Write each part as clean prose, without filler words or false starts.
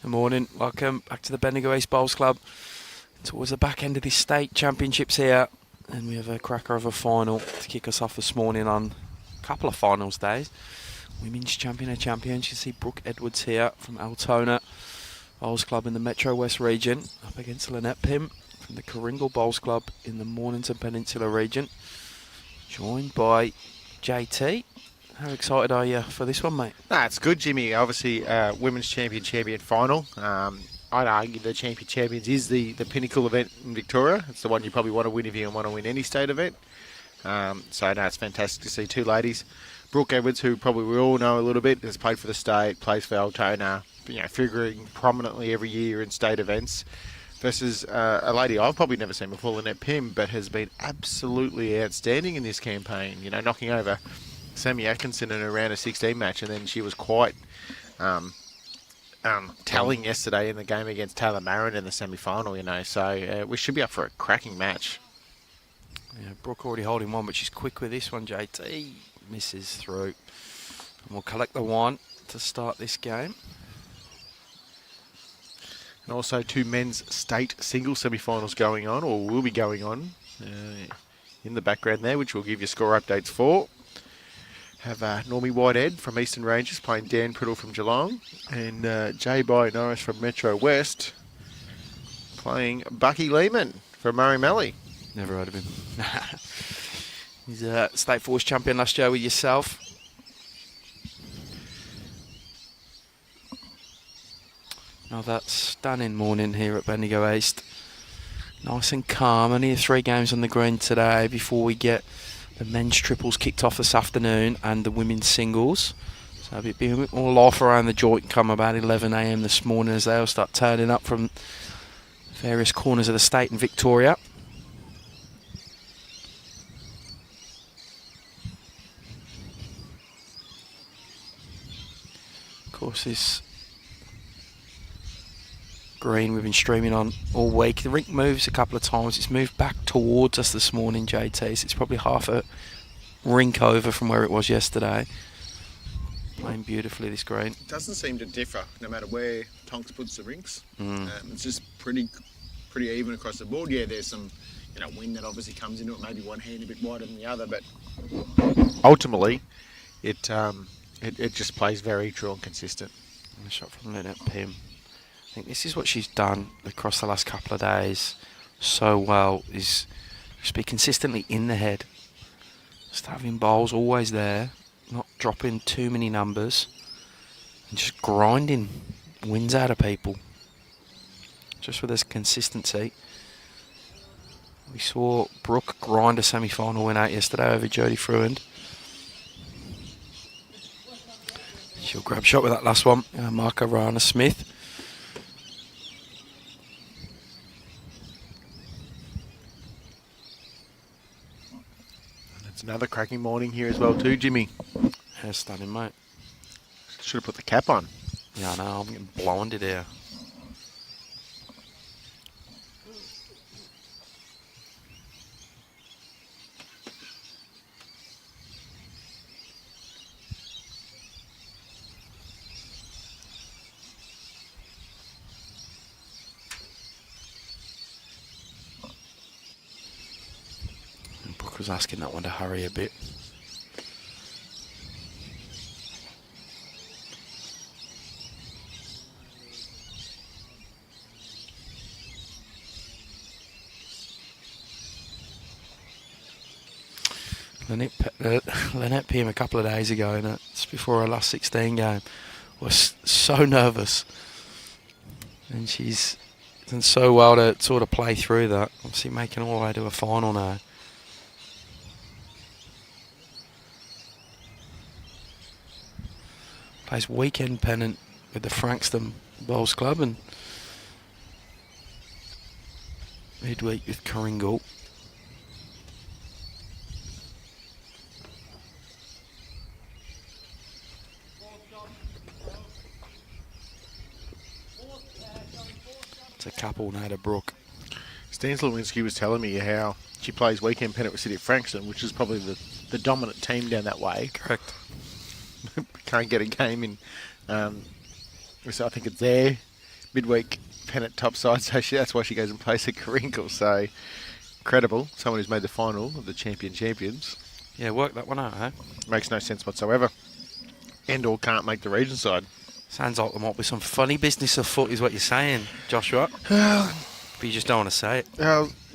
Good morning, welcome back to the Bendigo East Bowls Club. Towards the back end of the state championships here, and we have a cracker of a final to kick us off this morning on a couple of finals days. Women's champion of champions, you see Brooke Edwards here from Altona Bowls Club in the Metro West region, up against LYNETTE PIMM from the Coringal Bowls Club in the Mornington Peninsula region, joined by JT. How excited are you for this one, mate? Nah, it's good, Jimmy. Obviously, women's champion final. I'd argue the champions is the pinnacle event in Victoria. It's the one you probably want to win if you want to win any state event. So, no, it's fantastic to see two ladies. Brooke Edwards, who probably we all know a little bit, has played for the state, plays for Altona, figuring prominently every year in state events, versus a lady I've probably never seen before, LYNETTE PIMM, but has been absolutely outstanding in this campaign. Knocking over Sammy Atkinson in a round of 16 match, and then she was quite telling yesterday in the game against Taylor Marin in the semi-final, so we should be up for a cracking match. Yeah, Brooke already holding one, but she's quick with this one, JT. Misses through. And we'll collect the one to start this game. And also two men's state single semi-finals going on, or will be going on, in the background there, which we'll give you score updates for. Have Normie Whitehead from Eastern Ranges playing Dan Priddle from Geelong, and Jay By Norris from Metro West playing Bucky Lehman from Murray Mallee. Never heard of him. He's a State Force champion last year with yourself. Another stunning morning here at Bendigo East. Nice and calm. Only 3 games on the green today before we get the men's triples kicked off this afternoon and the women's singles. So it'll be a bit more life around the joint come about 11 a.m. this morning as they all start turning up from various corners of the state and Victoria. Of course, this green we've been streaming on all week. The rink moves a couple of times. It's moved back towards us this morning, JT, so it's probably half a rink over from where it was yesterday. Playing beautifully, this green. It doesn't seem to differ no matter where Tonks puts the rinks. It's just pretty even across the board. Yeah, there's some wind that obviously comes into it, maybe one hand a bit wider than the other, but Ultimately, it just plays very true and consistent. And a shot from LYNETTE PIMM. I think this is what she's done across the last couple of days so well, is just be consistently in the head. Just having bowls always there, not dropping too many numbers, and just grinding wins out of people. Just with this consistency. We saw Brooke grind a semi-final win out yesterday over Jodie Fruand. She'll grab shot with that last one, Marka Rana Smith. It's another cracking morning here as well too, Jimmy. Yeah, stunning, mate. Should have put the cap on. Yeah, I know, I'm getting blinded here. Brooke was asking that one to hurry a bit. LYNETTE PIMM a couple of days ago, and it's before her last 16 game, was so nervous, and she's done so well to sort of play through that. Obviously making all the way to a final now. Plays weekend pennant with the Frankston Bowls Club and midweek with Coringal. It's a couple now to Brooke. Stan Slawinski was telling me how she plays weekend pennant with City of Frankston, which is probably the dominant team down that way. Correct. Can't get a game in. So I think it's there midweek pennant topside, so that's why she goes and plays a Karinkle. So incredible. Someone who's made the final of the champions. Yeah, work that one out, huh? Makes no sense whatsoever. And/or can't make the region side. Sounds like there might be some funny business afoot, is what you're saying, Joshua. Well, But you just don't want to say it.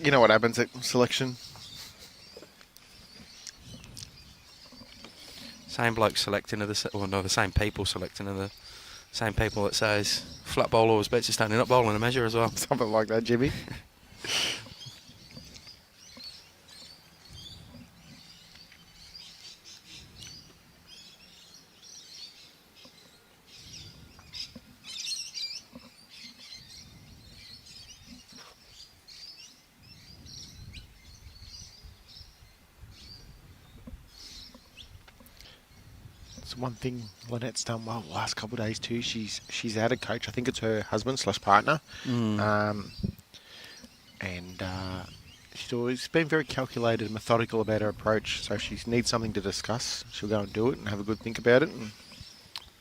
you know what happens at selection. Same bloke selecting of the same people selecting of the same people that says flat bowler was better standing up bowling a measure as well. Something like that, Jimmy. It's one thing Lynette's done well the last couple of days too. She's added coach. I think it's her husband / partner. And she's always been very calculated and methodical about her approach. So if she needs something to discuss, she'll go and do it and have a good think about it. And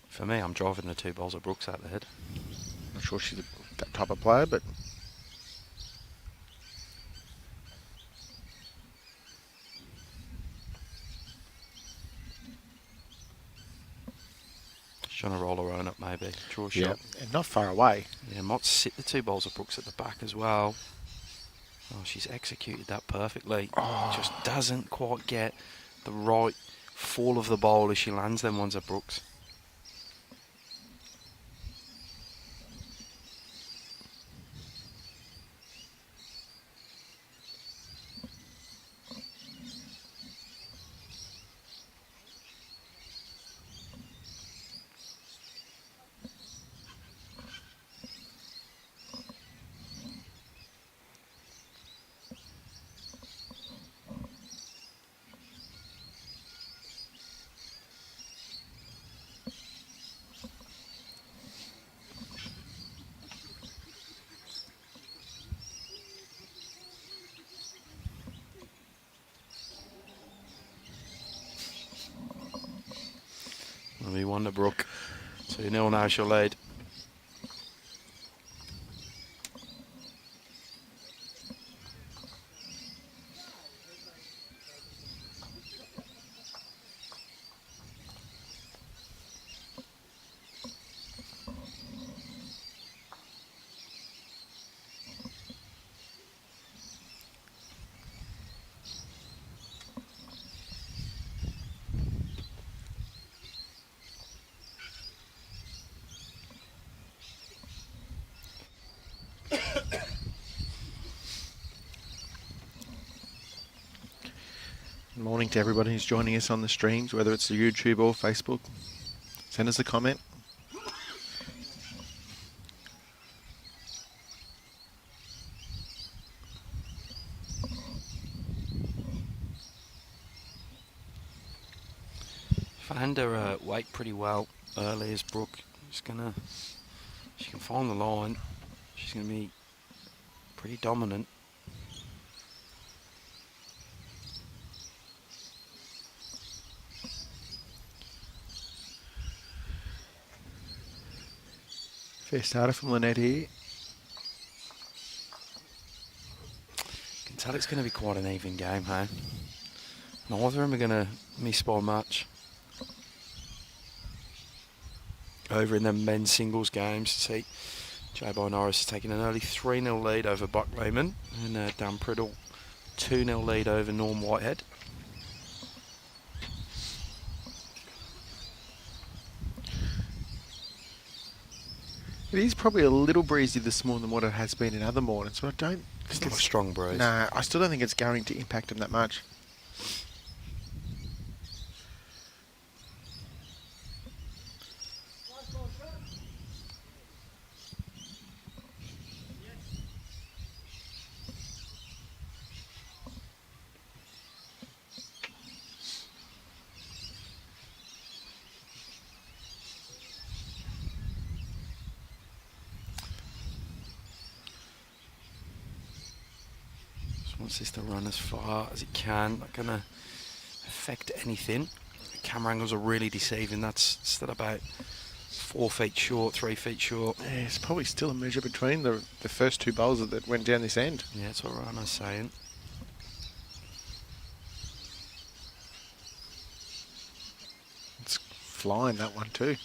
For me, I'm driving the 2 balls of Brooks out the head. not sure she's that type of player, but She's trying to roll her own up maybe. Draw a yeah, shot. and not far away. Yeah, might sit the 2 balls of Brooks at the back as well. Oh, she's executed that perfectly. Just doesn't quite get the right fall of the ball as she lands them ones at Brooks. We won the Brook. 2-0 now she'll lead. Good morning to everybody who's joining us on the streams, whether it's the YouTube or Facebook. Send us a comment. Found her weight pretty well early as Brooke. She can find the line. She's going to be pretty dominant. Fair starter from Lynette here. You can tell it's going to be quite an even game, hey? Neither of them are going to miss by much. Over in the men's singles games, see J-Boy Norris is taking an early 3-0 lead over Buck Lehman, and Dan Priddle 2-0 lead over Norm Whitehead. It is probably a little breezy this morning than what it has been in other mornings, but I don't It's think not a strong breeze. Nah, I still don't think it's going to impact them that much. Wants this to run as far as it can. Not going to affect anything. The camera angles are really deceiving. That's still about 4 feet short, 3 feet short. Yeah, it's probably still a measure between the first two bowls that went down this end. Yeah, that's what Rano's saying. It's flying, that one too.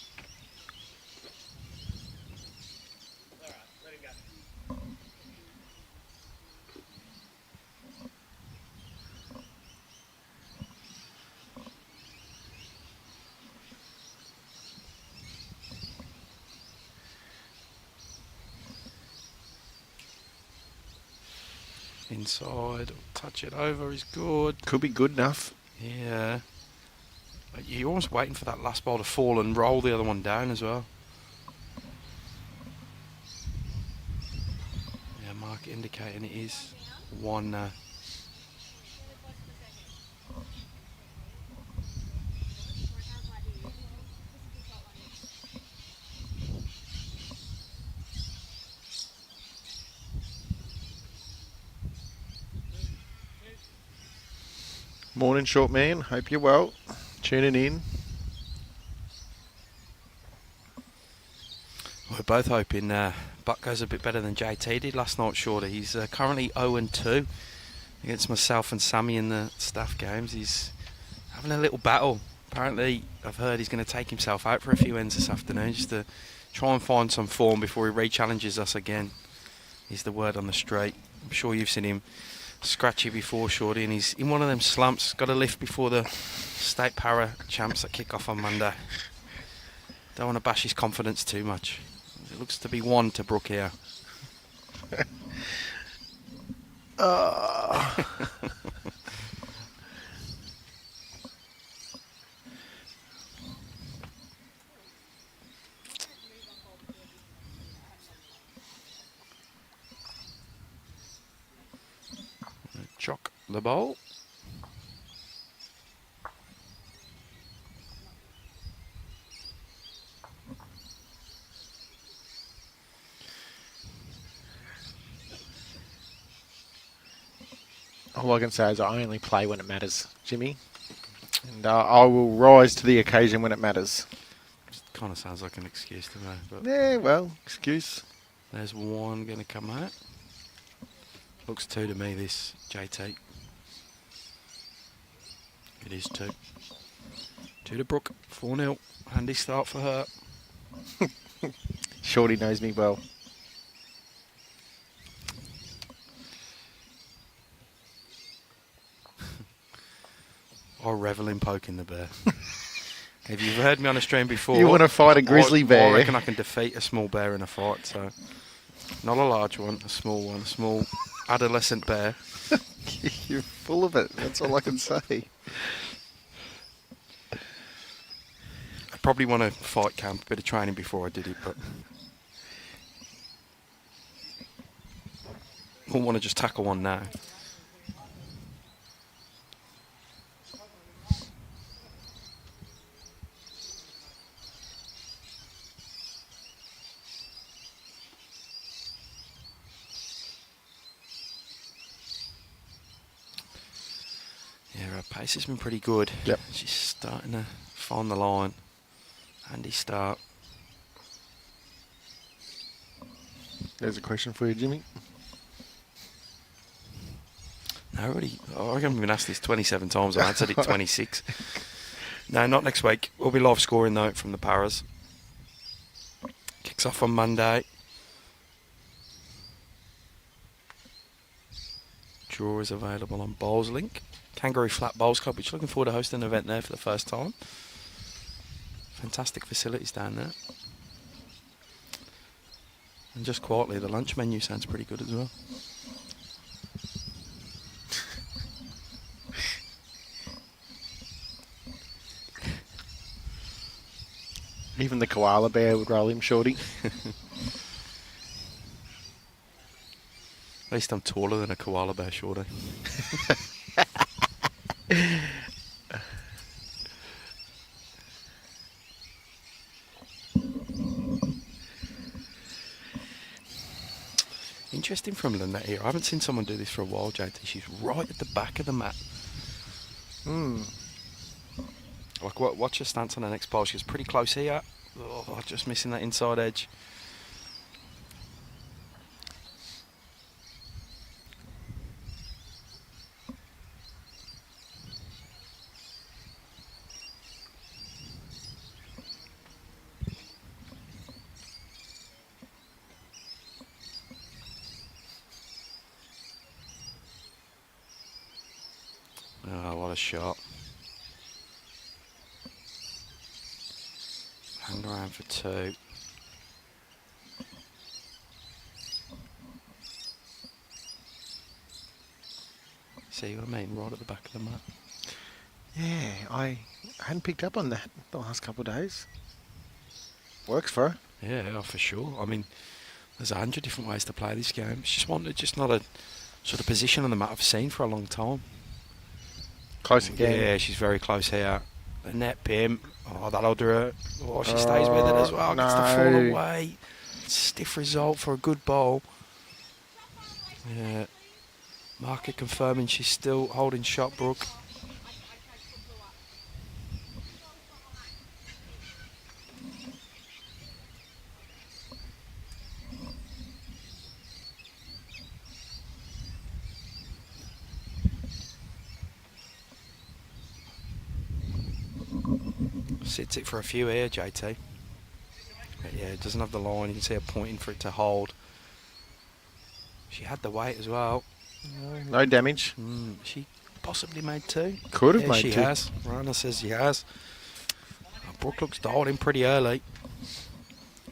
Inside, touch it over is good. Could be good enough. Yeah. But you're almost waiting for that last ball to fall and roll the other one down as well. Yeah, mark indicating it is one. Morning, short man. Hope you're well. Tuning in. We're both hoping Buck goes a bit better than JT did last night, Shorter. He's currently 0-2 against myself and Sammy in the staff games. He's having a little battle. Apparently, I've heard he's going to take himself out for a few ends this afternoon just to try and find some form before he re-challenges us again. Is the word on the street. I'm sure you've seen him scratchy before, Shorty, and he's in one of them slumps. Got a lift before the state para champs that kick off on Monday. Don't want to bash his confidence too much. It looks to be 1 to Brooke here. Chock the ball. All I can say is I only play when it matters, Jimmy. And I will rise to the occasion when it matters. Kind of sounds like an excuse to me. But Yeah, well, excuse. there's one going to come out. Looks 2 to me, this JT. It is 2. 2 to Brooke. 4-0. Handy start for her. Shorty knows me well. I revel in poking the bear. If you've heard me on a stream before, You want to fight a grizzly bear? I reckon I can defeat a small bear in a fight. So, not a large one, a small adolescent bear. You're full of it. That's all I can say. I probably want to fight camp, a bit of training before I did it, but I wouldn't want to just tackle one now. Yeah, her pace has been pretty good. Yep. She's starting to find the line. Handy start. There's a question for you, Jimmy. No, already. I haven't been asked this 27 times. I answered it 26. No, not next week. We'll be live scoring though from the Paras. Kicks off on Monday. Draw is available on Bowls Link. Kangaroo Flat Bowls Club, which looking forward to hosting an event there for the first time. Fantastic facilities down there. And just quietly, the lunch menu sounds pretty good as well. Even the koala bear would roll him, Shorty. At least I'm taller than a koala bear, Shorty. Interesting from Lynette here. I haven't seen someone do this for a while, JT. She's right at the back of the mat. Hmm. Like, watch her stance on the next bowl. She was pretty close here. Oh, just missing that inside edge. Oh, what a shot. Hang around for two. See what I mean? Right at the back of the mat. Yeah, I hadn't picked up on that the last couple of days. Works for her. Yeah, for sure. I mean, there's 100 different ways to play this game. It's just not a sort of position on the mat I've seen for a long time. Close again. Yeah, she's very close here. The net PIMM. Oh, that'll do it. Oh, she stays with it as well. Gets the fall no. away. Stiff result for a good bowl. Yeah. Marker confirming she's still holding shot, Brooke. Sits it for a few here, JT. But yeah, it doesn't have the line. You can see her pointing for it to hold. She had the weight as well. No damage. She possibly made two. Could have Yeah, made she two. has. Rana says she has. Brooke looks dialed in pretty early.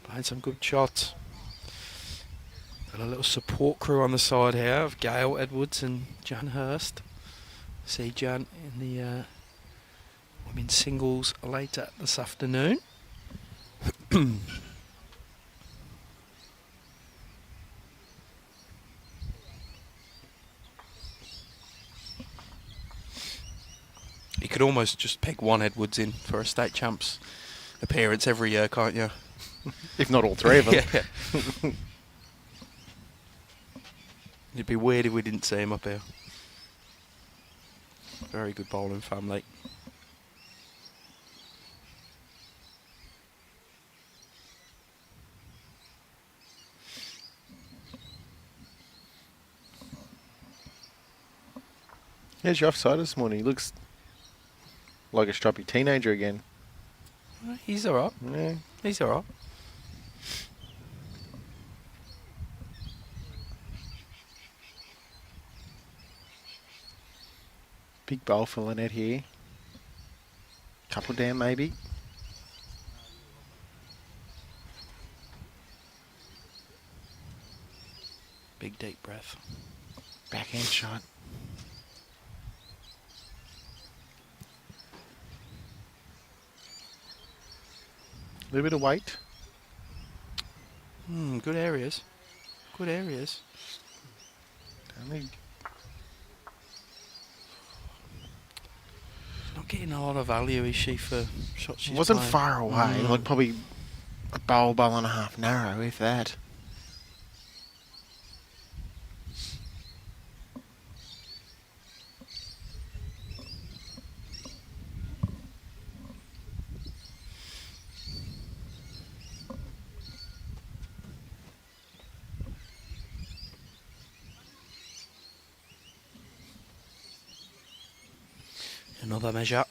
Playing some good shots. Got a little support crew on the side here of Gail Edwards and Jan Hurst. See Jan in the women's singles later this afternoon. You could almost just pick one Edwards in for a state champs appearance every year, can't you? If not all three of them. Yeah. It'd be weird if we didn't see him up here. Very good bowling family. Here's your offside this morning. He looks like a stroppy teenager again. He's alright. Yeah. He's alright. Big bowl for Lynette here. Couple down maybe. Big deep breath. Backhand shot. A little bit of weight. Good areas. Good areas. Only Not getting a lot of value, is she, for shots she's wasn't playing? far away. Like probably a bowl and a half narrow, if that. Another measure.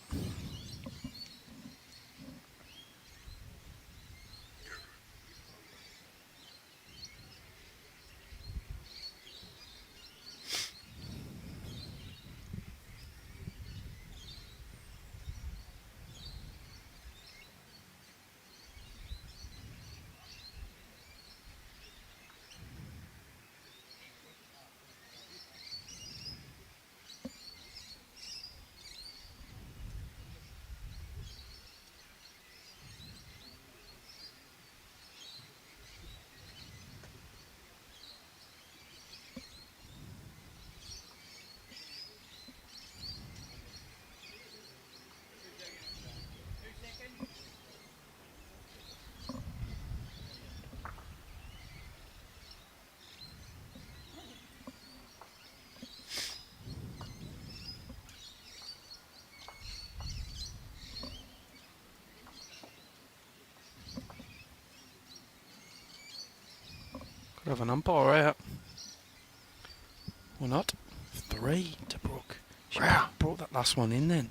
Have an umpire out. Or not. 3 to Brooke. She Wow. brought that last one in then.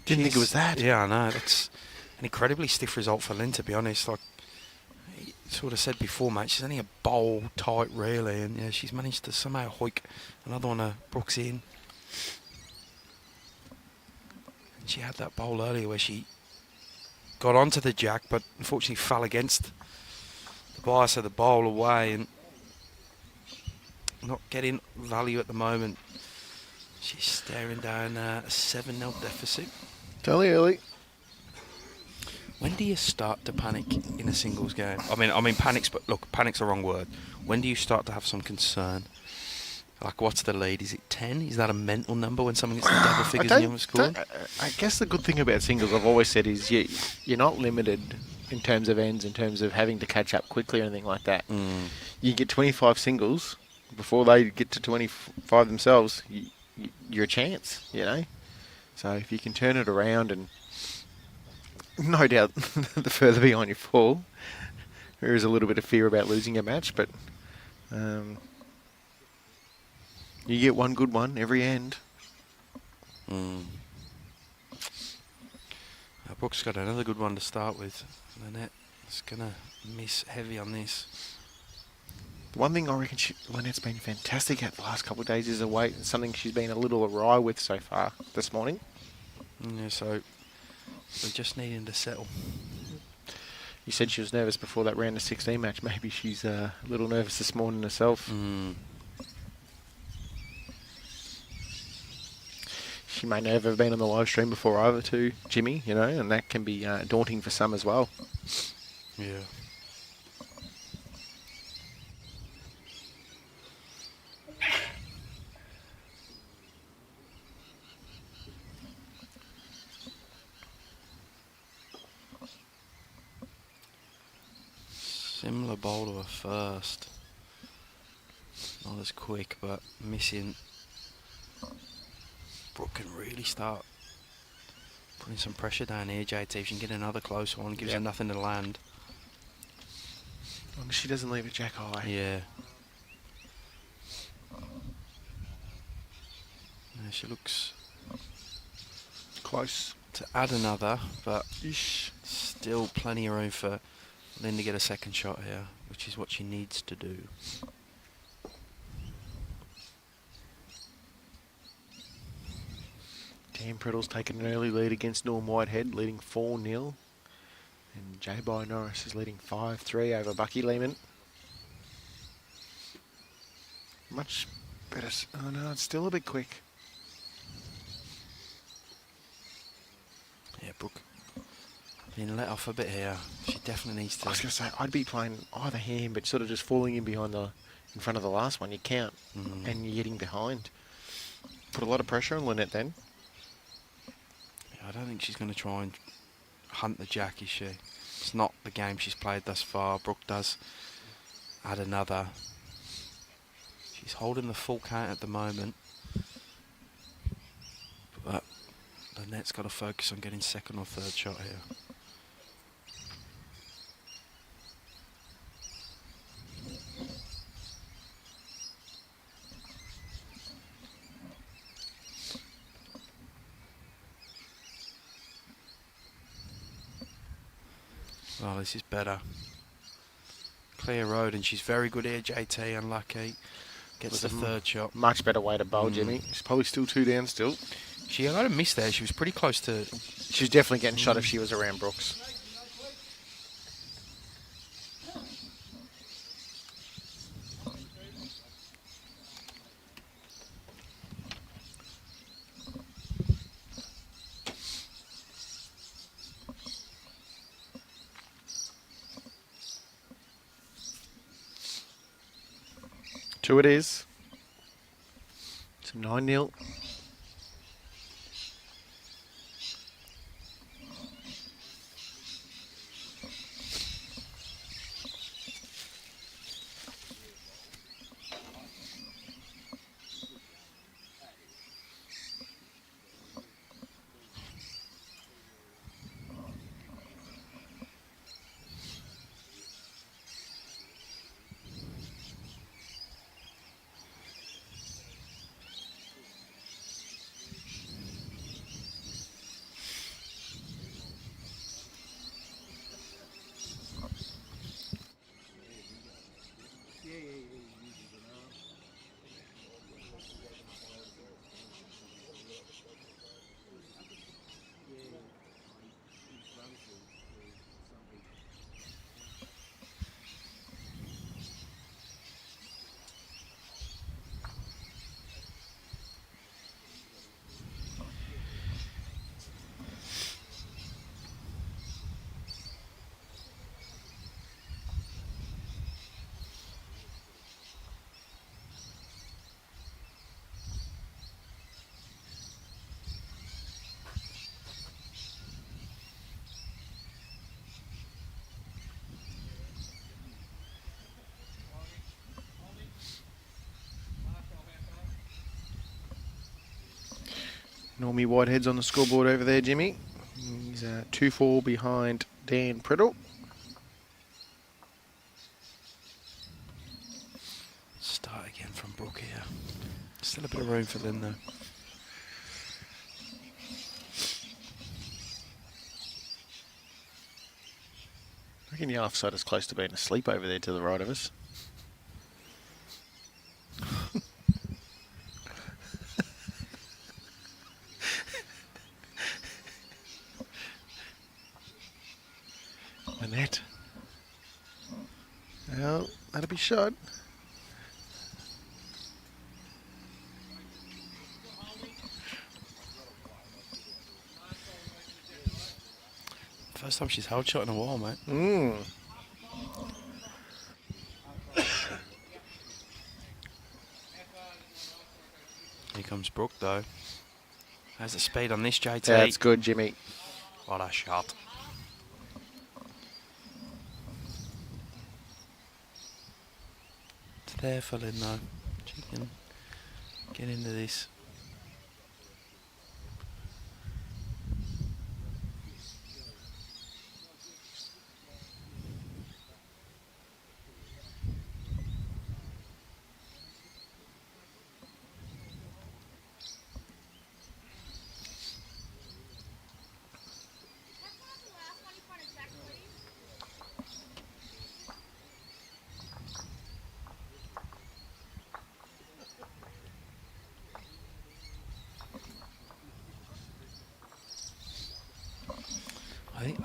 Didn't think it was that. Yeah, I know. That's an incredibly stiff result for Lynn, to be honest. Like he sort of said before, mate, she's only a bowl tight, really. And yeah, she's managed to somehow hoik another one of Brooks in. And she had that bowl earlier where she got onto the jack, but unfortunately fell against the bias of the bowl away and not getting value at the moment. She's staring down a 7-0 deficit. It's only early. When do you start to panic in a singles game? I mean, panic's, but look, panic's the wrong word. When do you start to have some concern? Like, what's the lead? Is it 10? Is that a mental number when someone gets to double figures and you haven't scored? I guess the good thing about singles, I've always said, is you're not limited in terms of ends, in terms of having to catch up quickly or anything like that. You get 25 singles before they get to 25 themselves. You're a chance, you know. So if you can turn it around, and no doubt the further behind you fall, there is a little bit of fear about losing a match, but you get one good one every end. Brooke's got another good one to start with. Lynette is going to miss heavy on this. The one thing I reckon Lynette's been fantastic at the last couple of days is her weight. It's something she's been a little awry with so far this morning. Yeah, so we're just needing to settle. You said she was nervous before that round of 16 match. Maybe she's a little nervous this morning herself. She may never have been on the live stream before either too, Jimmy, you know, and that can be daunting for some as well. Yeah. Similar bowl to her first. Not as quick, but missing. Brooke can really start putting some pressure down here, JT. If she can get another close one, gives her nothing to land. As long as she doesn't leave it jack high. Yeah. Yeah, she looks Close. to add another, but still plenty of room for Lynn to get a second shot here, which is what she needs to do. Dan Priddle's taken an early lead against Norm Whitehead, leading 4-0. And J. Norris is leading 5-3 over Bucky Lehman. Much better. Oh no, it's still a bit quick. Yeah, Brooke being let off a bit here. She definitely needs to. I was going to say, I'd be playing either hand, but sort of just falling in behind in front of the last one. You count, and you're getting behind. Put a lot of pressure on Lynette then. I don't think she's going to try and hunt the jack, is she? It's not the game she's played thus far. Brooke does add another. She's holding the full count at the moment. But Lynette's got to focus on getting second or third shot here. Oh, this is better. Clear road, and she's very good here, JT. Unlucky. Gets the third shot. Much better way to bowl, Jimmy. She's probably still 2 down still. She had a miss there. She was pretty close to. She's definitely getting shot if she was around Brooks. Two it is. It's 9-0. Normie Whitehead's on the scoreboard over there, Jimmy. He's 2-4 behind Dan Priddle. Start again from Brooke here. Still a bit of room for them though. I reckon the offside is close to being asleep over there to the right of us. Lynette. Well, that'll be shot. First time she's held shot in a while, mate. Here comes Brooke though. How's the speed on this, JT? That's good, Jimmy. What a shot. It's there for Lynn though. She can get into this.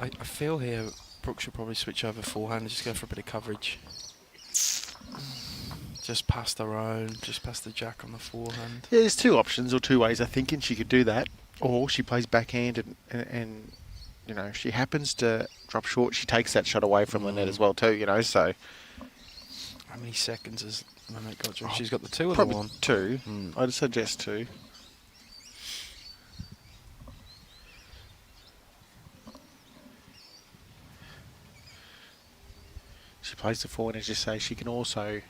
I feel here Brooke should probably switch over forehand and just go for a bit of coverage. Just past her own, just past the jack on the forehand. Yeah, there's two options or two ways I think, and she could do that. Or she plays backhand and you know, she happens to drop short. She takes that shot away from Lynette as well too, you know, so. How many seconds has Lynette got? She's got the two or the Probably one? two. I'd suggest two. She plays the forehand, as you say. She can also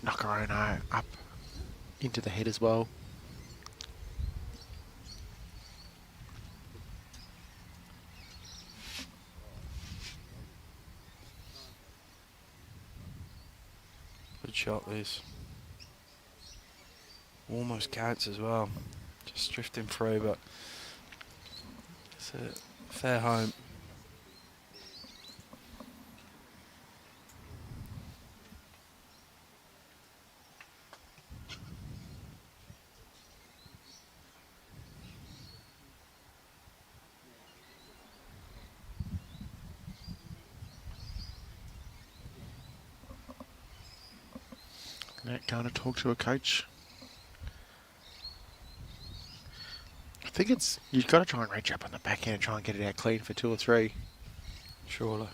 knock her own up into the head as well. Good shot, this. Almost counts as well. Just drifting through, but it's a fair home. Going to talk to a coach. I think it's, you've got to try and reach up on the backhand and try and get it out clean for two or three. Surely.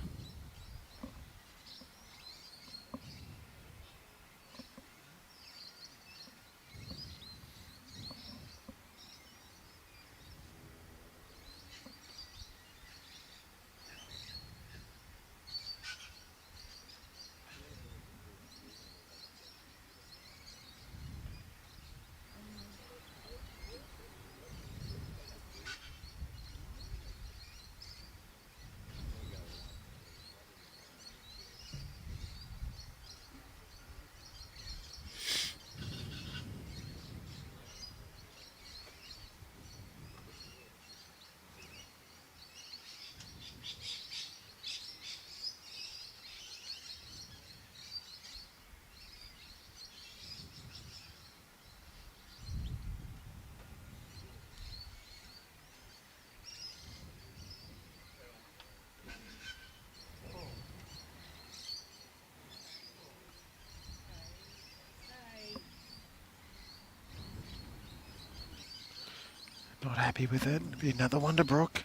Not happy with it. Be another one to Brooke.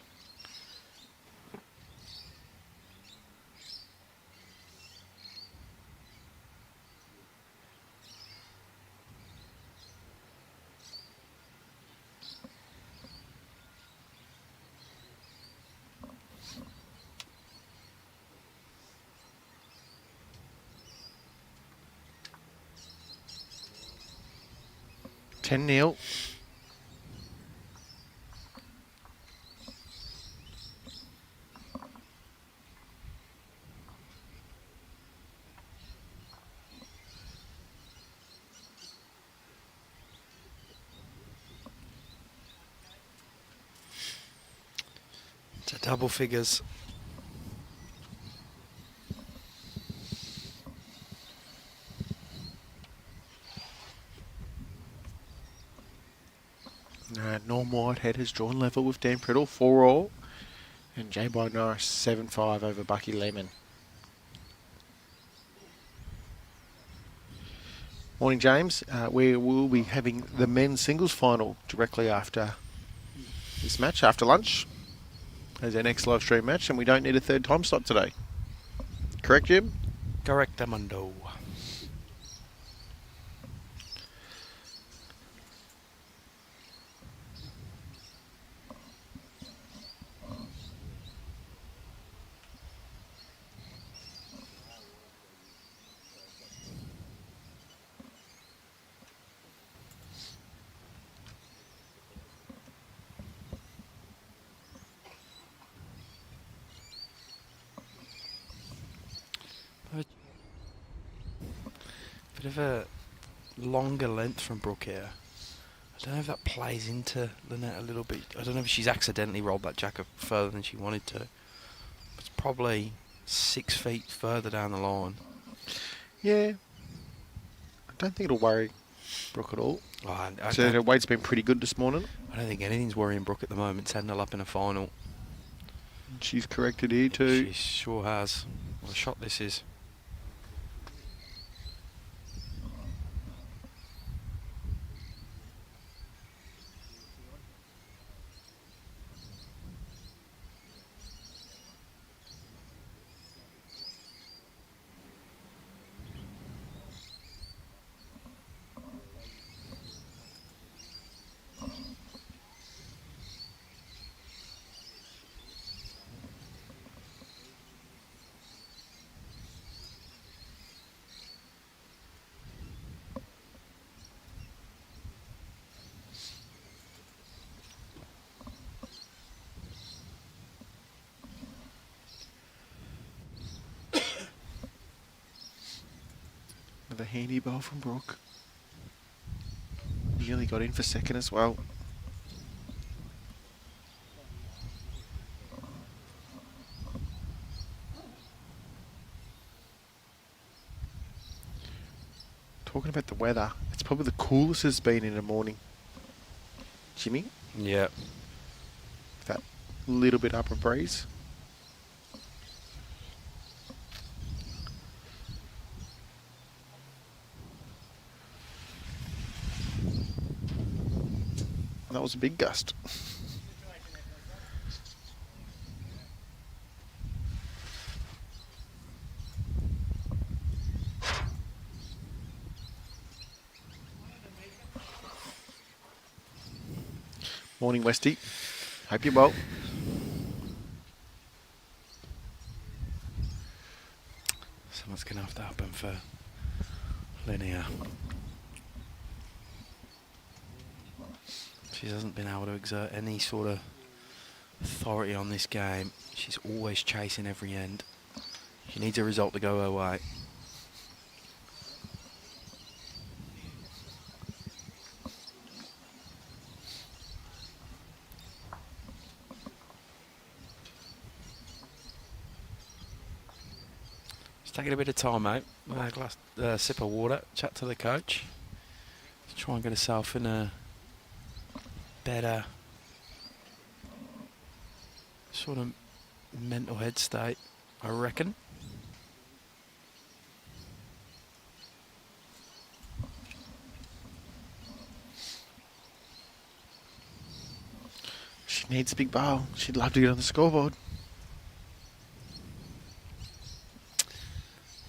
Ten 0. To double figures. Norm Whitehead has drawn level with Dan Priddle, 4-all. And J. By Norris, 7-5 over Bucky Lemon. Morning, James. We will be having the men's singles final directly after this match, after lunch, as our next live stream match, and we don't need a third time slot today. Correct, Jim? Correct, Amundo. Bit of a longer length from Brooke here. I don't know if that plays into Lynette a little bit. I don't know if she's accidentally rolled that jack up further than she wanted to. It's probably 6 feet further down the line. Yeah. I don't think it'll worry Brooke at all. Oh, So her weight's been pretty good this morning. I don't think anything's worrying Brooke at the moment. 10-0 up in a final. She's corrected here too. She sure has. What a shot this is. Another handy bowl from Brooke. Nearly got in for second as well. Talking about the weather, it's probably the coolest it's been in the morning. Jimmy, Yeah. that little bit upper breeze. That was a big gust. Morning, Westy. Hope you're well. Something's going to have to happen for Linnea. She hasn't been able to exert any sort of authority on this game. She's always chasing every end. She needs a result to go her way. Just taking a bit of time out. A glass, sip of water, chat to the coach. Try and get herself in a better sort of mental head state, I reckon. She needs a big bowl. She'd love to get on the scoreboard.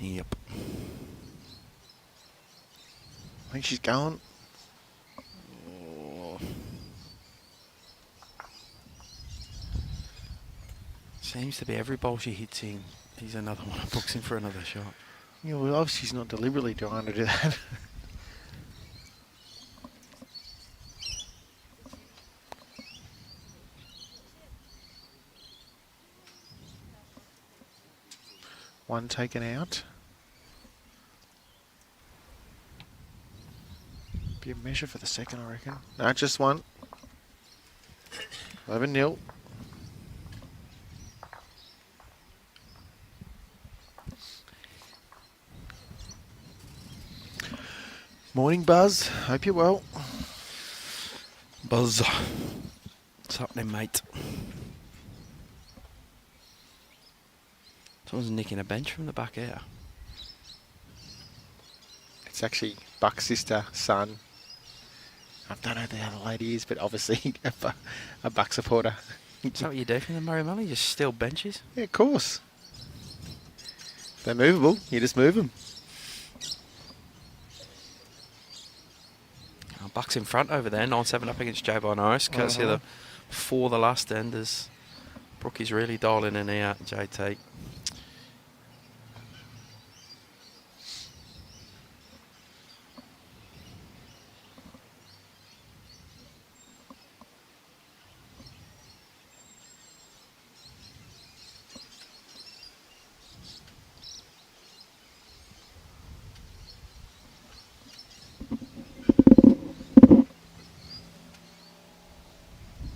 Yep. I think she's going. Oh. Seems to be every bowl she hits in, he's another one and books in for another shot. Yeah, well, obviously she's not deliberately trying to do that. One taken out. Be a measure for the second, I reckon. No, just one. 11-0. Morning, Buzz. Hope you're well. Buzz. What's happening, mate? Someone's nicking a bench from the back here. It's actually Buck's sister, son. I don't know who the other lady is, but obviously a Buck supporter. Is that what you do from the Murray Money? Just steal benches? Yeah, of course. If they're movable, you just move them. Oh, Buck's in front over there, 9-7 up against Joe Norris. Courtesy of the for the last end as Brooke is really dialing in here, JT.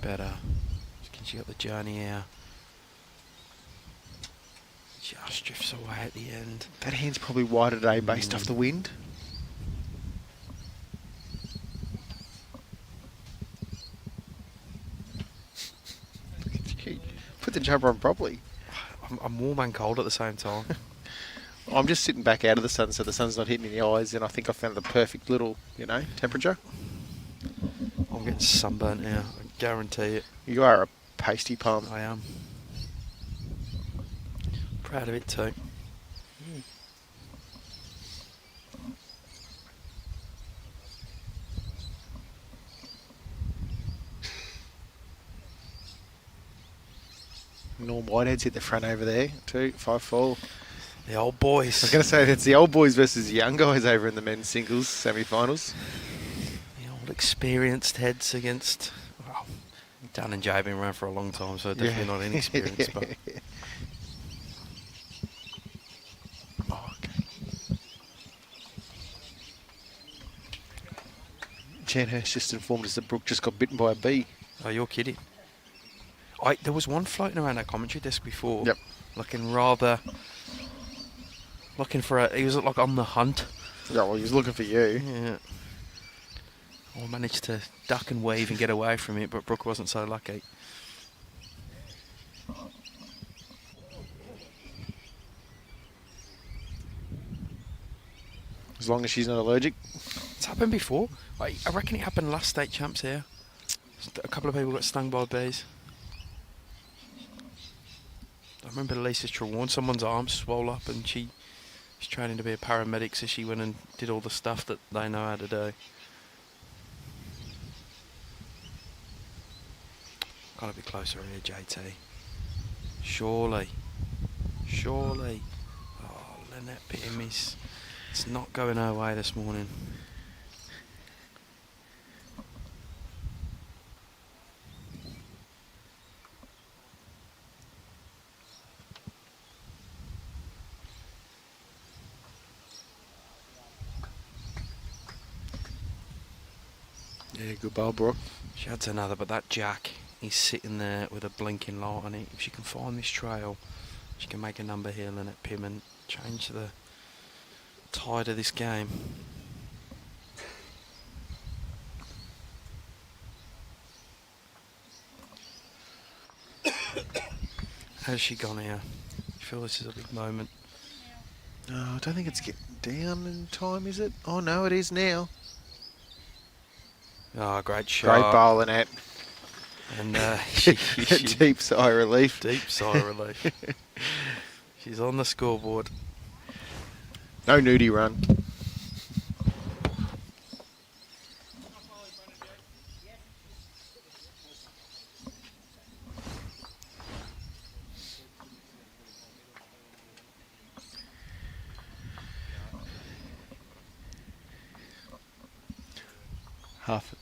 Better. She got the journey here. Just drifts away at the end. That hand's probably wider today based off the wind. Put the jumper on properly. I'm warm and cold at the same time. I'm just sitting back out of the sun so the sun's not hitting me in the eyes, and I think I found the perfect little, temperature. I'm getting sunburnt now, I guarantee it. You are a pasty palm. I am. Proud of it too. Norm Whitehead's hit the front over there too, 5-4. The old boys. I was going to say it's the old boys versus the young guys over in the men's singles semi-finals. The old experienced heads against, well, Dan and Jay have been around for a long time, so definitely not inexperienced. But Oh, okay. Jan Hurst just informed us that Brooke just got bitten by a bee. oh, you're kidding. There was one floating around that commentary desk before. Yep. Looking for he was like on the hunt. Yeah, well, he was looking for you. Yeah. I managed to duck and weave and get away from it, but Brooke wasn't so lucky. As long as she's not allergic. It's happened before. I reckon it happened last state champs here. A couple of people got stung by bees. I remember Lisa's Trewarn, someone's arm swole up and she's training to be a paramedic, so she went and did all the stuff that they know how to do. Gotta be closer here, JT. Surely. Oh, Lynette PIMM it's not going her way this morning. Yeah, good ball, Brooke. She adds another, but that Jack, he's sitting there with a blinking light on it. If she can find this trail, she can make a number here, Lynette PIMM, and change the tide of this game. How's she gone here? You feel this is a big moment? No, I don't think it's getting down in time, is it? Oh, no, it is now. Oh, great shot. Great ball, Lynette. And Deep sigh of relief. deep sigh of relief. She's on the scoreboard. No nudie run. Half.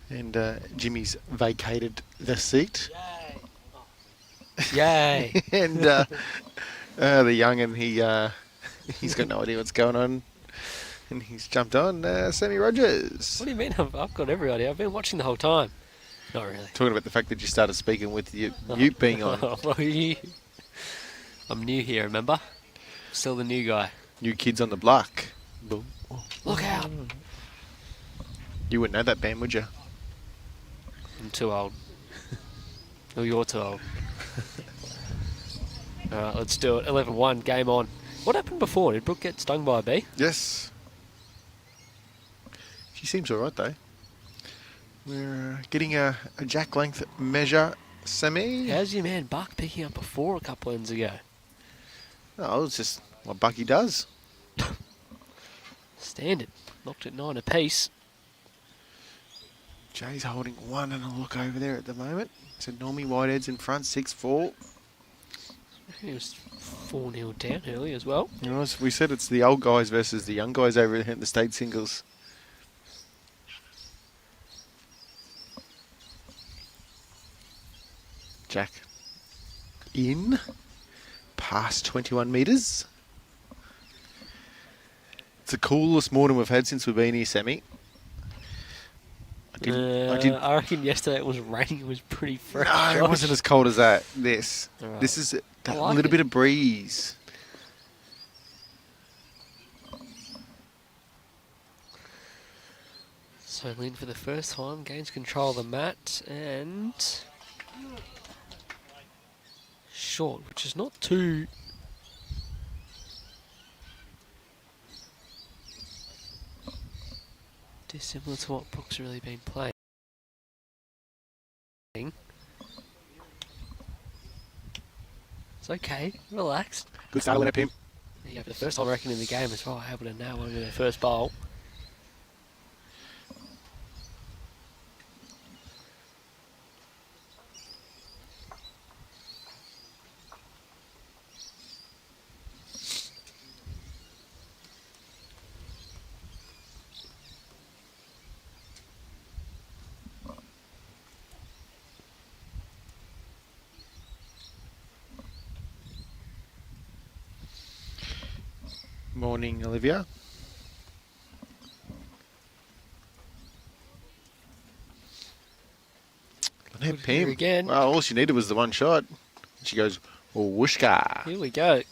And Jimmy's vacated the seat. Yay! And the young'un, he's got no idea what's going on. And he's jumped on Sammy Rogers. What do you mean? I've got every idea. I've been watching the whole time. Not really. Talking about the fact that you started speaking with your mute being on. Well, I'm new here, remember? Still the new guy. New kids on the block. Boom. Oh. Look out! You wouldn't know that, Bam, would you? I'm too old. Oh, you're too old. Alright, let's do it. 11-1, game on. What happened before? Did Brooke get stung by a bee? Yes. She seems alright, though. We're getting a jack length measure semi. How's your man Buck picking up a 4 a couple ends ago? Oh, it's just what Bucky does. Standard. Knocked it 9 apiece. Jay's holding 1 and a look over there at the moment. So Normie Whitehead's in front, 6-4. I think it was 4-0 down early as well. You know, we said it's the old guys versus the young guys over at the state singles. Jack in past 21 metres. It's the coolest morning we've had since we've been here, Sammy. I reckon yesterday it was raining. It was pretty fresh. No, it wasn't as cold as that. This Alright. this is a like little it. bit of breeze. So Lynn for the first time gains control of the mat and short, which is not too dissimilar to what Brooke's really been playing. It's okay, relax. Good start on that, Pim. Yeah, for the first time I reckon in the game as well, able to nail one with their first bowl. Morning, Olivia. Good Pim. here again. Well, all she needed was the one shot. She goes, oh, whooshka. Here we go.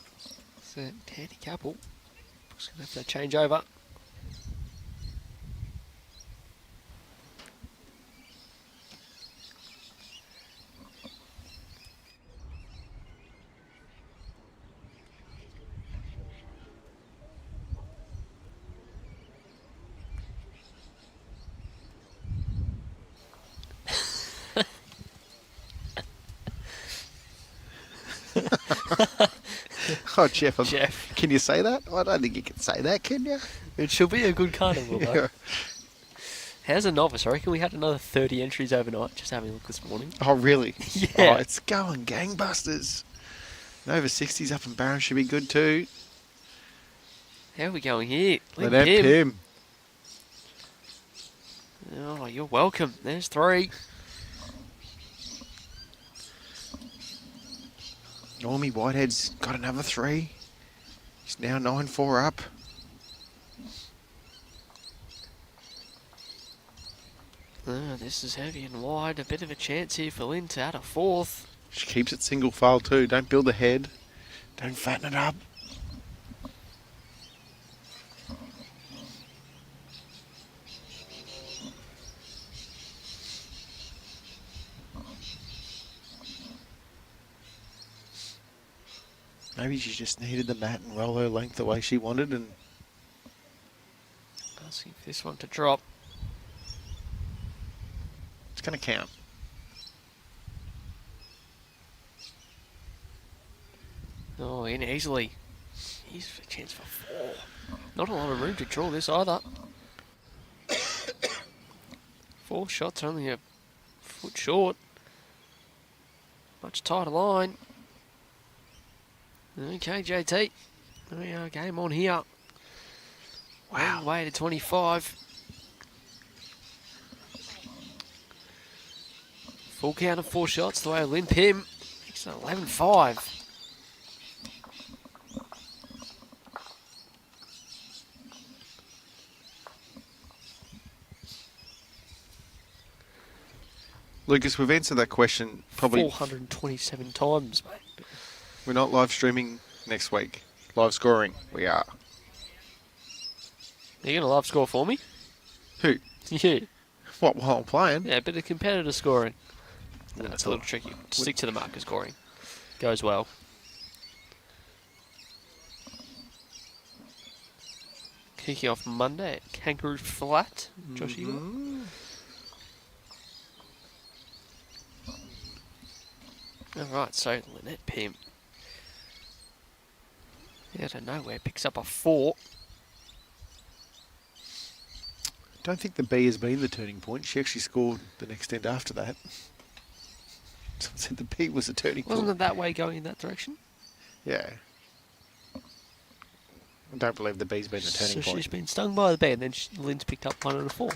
It's a handy couple. Just going to have to change over. Oh, Jeff. Jeff. Can you say that? I don't think you can say that, can you? It should be a good carnival, though. How's a novice? I reckon we had another 30 entries overnight, just having a look this morning. Oh, really? Yeah. Oh, it's going gangbusters. Over 60s up in Barron should be good too. How are we going here? Lynette Pim. Oh, you're welcome. There's 3. Normie Whitehead's got another 3. He's now 9-4 up. Oh, this is heavy and wide. A bit of a chance here for Lynn to add a 4th. She keeps it single file too. Don't build the head. Don't fatten it up. Maybe she just needed the mat and roll her length the way she wanted, and Asking for this one to drop. it's going to count. Oh, in easily. He's a chance for 4. Not a lot of room to draw this either. 4 shots, only a foot short. Much tighter line. Okay, JT. There we are, game on here. Wow. Way to 25. Full count of 4 shots the way of Lynn Pim. It's an 11-5. Lucas, we've answered that question probably. 427 times, mate. We're not live streaming next week. Live scoring, we are. Are you going to live score for me? Who? You. What, while I'm playing? Yeah, a bit of competitor scoring. No, Wouldn't it's a little thought- tricky. Stick to the marker scoring. Goes well. Kicking off Monday at Kangaroo Flat. Josh Eagle. Alright, so Lynette PIMM. Out of nowhere, picks up a 4. Don't think the B has been the turning point. She actually scored the next end after that. So I said the B was the turning Wasn't point. it that way going in that direction? Yeah. I don't believe the B's been the turning So point. she's been stung by the bee and then Lynn's picked up 1 and a 4.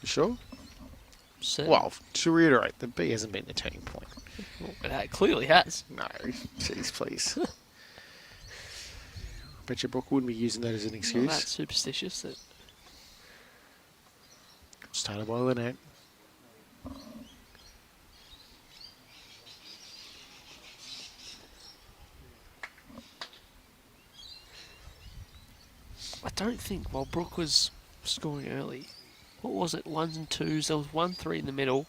You sure? So, Well, to reiterate, the B hasn't been the turning point. it clearly has. No, jeez, please. Bet you Brooke wouldn't be using that as an Well, excuse. that's superstitious. That Started by Lynette. I don't think while Brooke was scoring early, what was it, 1s and 2s, there was 1-3 in the middle.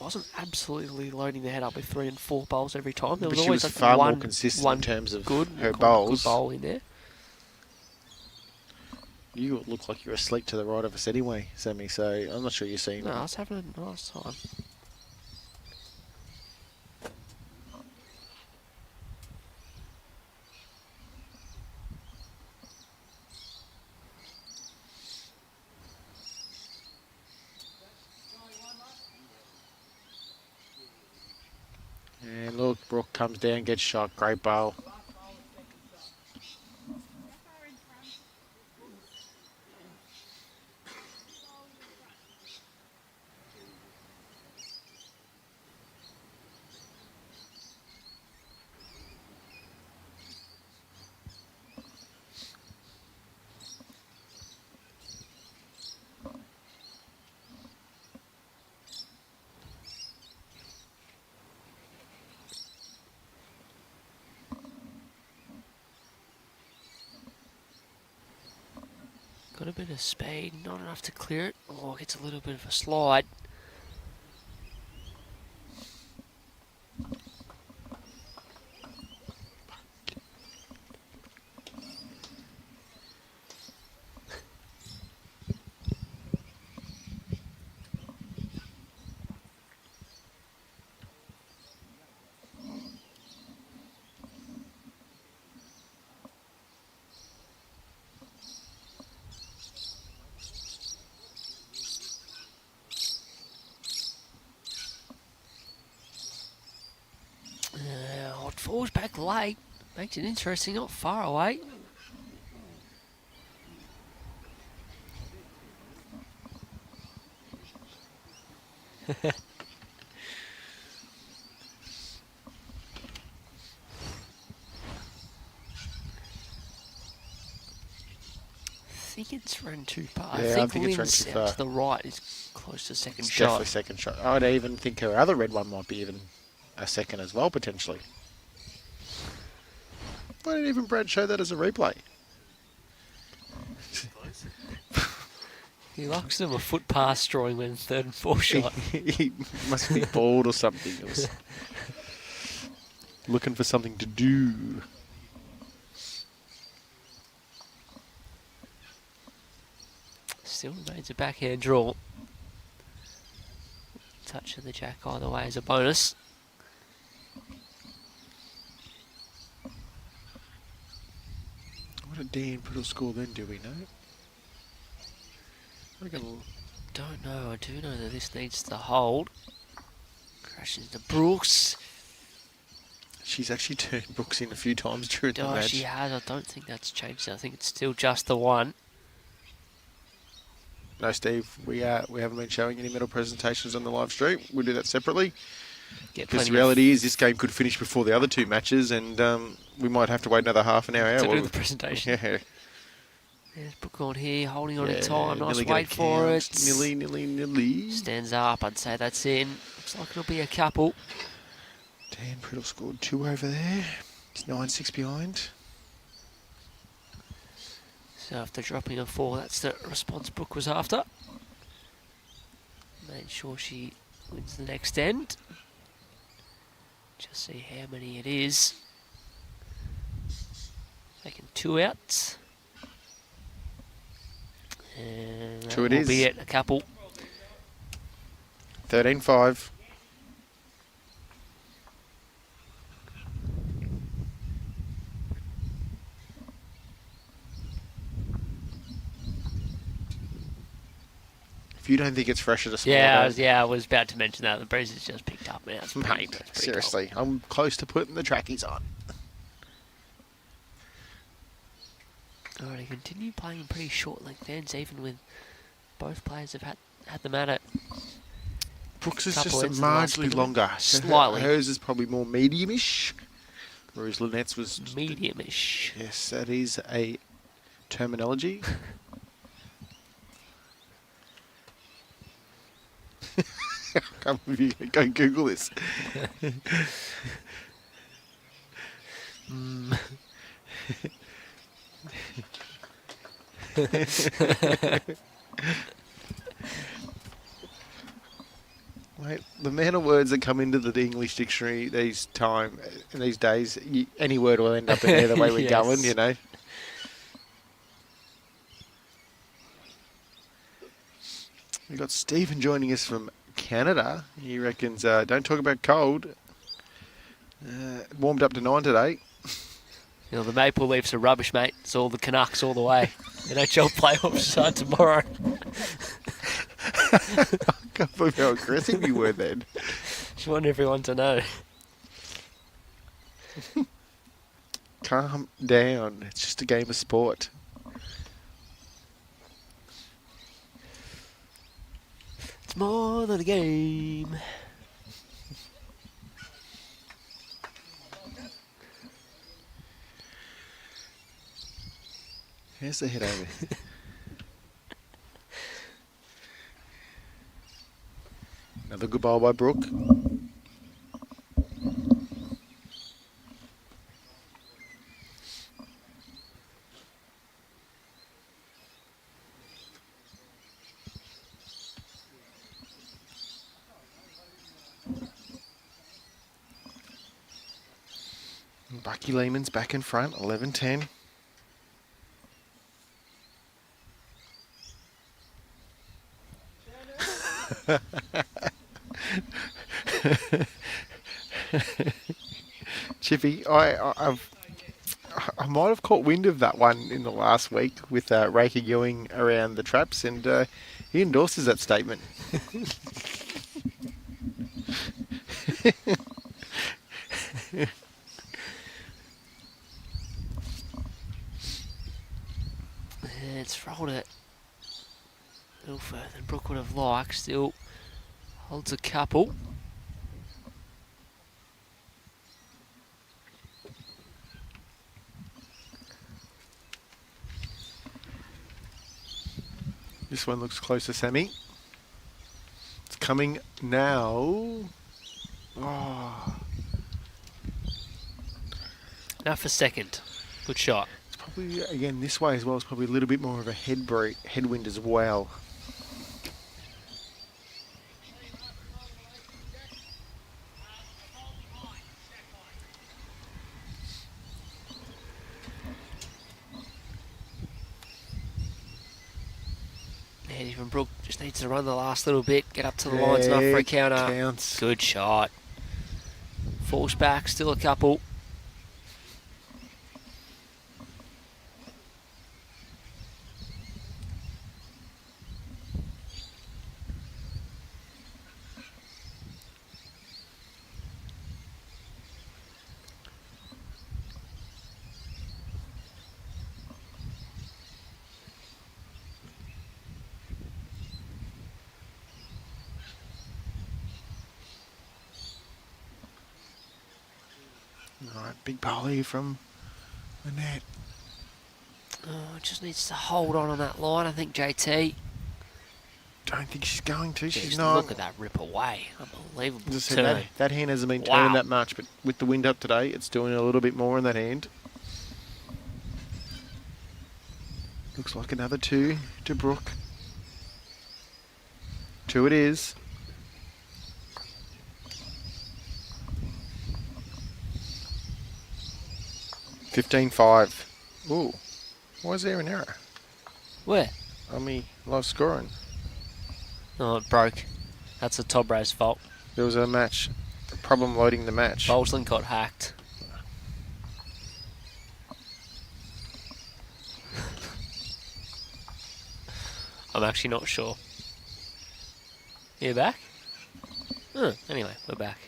Wasn't absolutely loading the head up with 3 and 4 bowls every time. There But was she always was like far more one consistent one in terms of good, her good bowls. bowl in there. You look like you're asleep to the right of us anyway, Sammy, so I'm not sure you're seeing No, I that. was having a nice time. And look, Brooke comes down, gets shot, great bowl. Got a bit of speed, not enough to clear it. Oh, gets a little bit of a slide. Hot forwards back late. Makes it interesting, not far away. I think it's run too far. Yeah, I I think it's run Lynn's too out far. to the right is close to second It's shot. definitely second shot. I'd even think her other red one might be even a second as well, potentially. Why didn't even Brad show that as a replay? He likes them a foot past drawing when 3rd and 4th shot. He must be bored or something. It was looking for something to do. Still remains a backhand draw. Touch of the jack either way is a bonus. What did Dan put a score then, do we know? I reckon Don't know. I do know that this needs to hold. Crashes to Brooks. she's actually turned Brooks in a few times during the Oh, match. she has. I don't think that's changed. I think it's still just the one. No, Steve, we haven't been showing any medal presentations on the live stream. We'll do that separately. Get Because plenty the reality is this game could finish before the other two matches, and we might have to wait another half an hour to out. do the presentation. Yeah. There's Brooke on here, holding on in Yeah, time. Nice nearly gonna wait for count. it. Nearly. Stands up. I'd say that's in. Looks like it'll be a couple. Dan Priddle scored 2 over there. He's 9-6 behind. So after dropping a 4, that's the response Brooke was after. Made sure she wins the next end. Just see how many it is. Taking 2 outs. And that 2 it will is. be it, a couple. 13-5. If you don't think it's fresh at a small Yeah, I was about to mention that. The breeze has just picked up now. It's mate, pretty cold. seriously, I'm close to putting the trackies on. Alright, continue playing pretty short length ends, even with both players have had them at it. Brooks is Couple just ends in the last marginally bit. longer. Slightly. Hers is probably more medium-ish, whereas Lynette's was... Medium-ish. Yes, that is a terminology. Come on, you go Google this. Mate, the amount of words that come into the English dictionary these days, any word will end up in there the way we're Yes. going, you know. We've got Stephen joining us from Canada. He reckons, don't talk about cold. Warmed up to 9 today. You know, the Maple Leafs are rubbish, mate. It's all the Canucks all the way. NHL playoffs start tomorrow. I can't believe how aggressive you were then. Just want everyone to know. Calm down. It's just a game of sport. It's more than a game. Here's the head over. Another good bowl by Brooke. Bucky Lehman's back in front, 11-10. Chippy, I might have caught wind of that one in the last week with Raker Ewing around the traps, and he endorses that statement. It's rolled it a little further than Brooke would have liked. Still holds a couple. This one looks closer, Sammy. It's coming now. Oh, Now for second. Good shot. it's probably, again, this way as well. It's probably a little bit more of a headwind as well. And even Brooke just needs to run the last little bit, get up to the lines enough for a counter. Counts. Good shot. Falls back, still a couple. All right, big volley from Lynette. Oh, just needs to hold on that line, I think, JT. Don't think she's going to. She's Just not. look at that rip away. Unbelievable As I said, turn. that hand hasn't been Wow. turning that much, but with the wind up today, it's doing a little bit more in that hand. Looks like another 2 to Brooke. 2 it is. $15.5. Ooh, why is there an error? Where? On me live scoring. Oh, it broke. That's a Tobrow's fault. There was a problem loading the match. Bolsland got hacked. I'm actually not sure. You back? Anyway, we're back.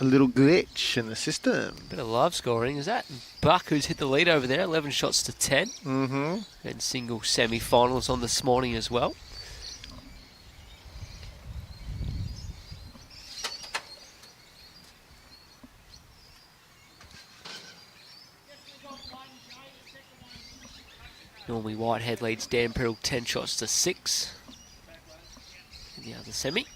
A little glitch in the system. Bit of live scoring. Is that Buck who's hit the lead over there? 11 shots to 10. Mm-hmm. And single semi-finals on this morning as well. Normally Whitehead leads Dan Pearl 10 shots to 6 in the other semi.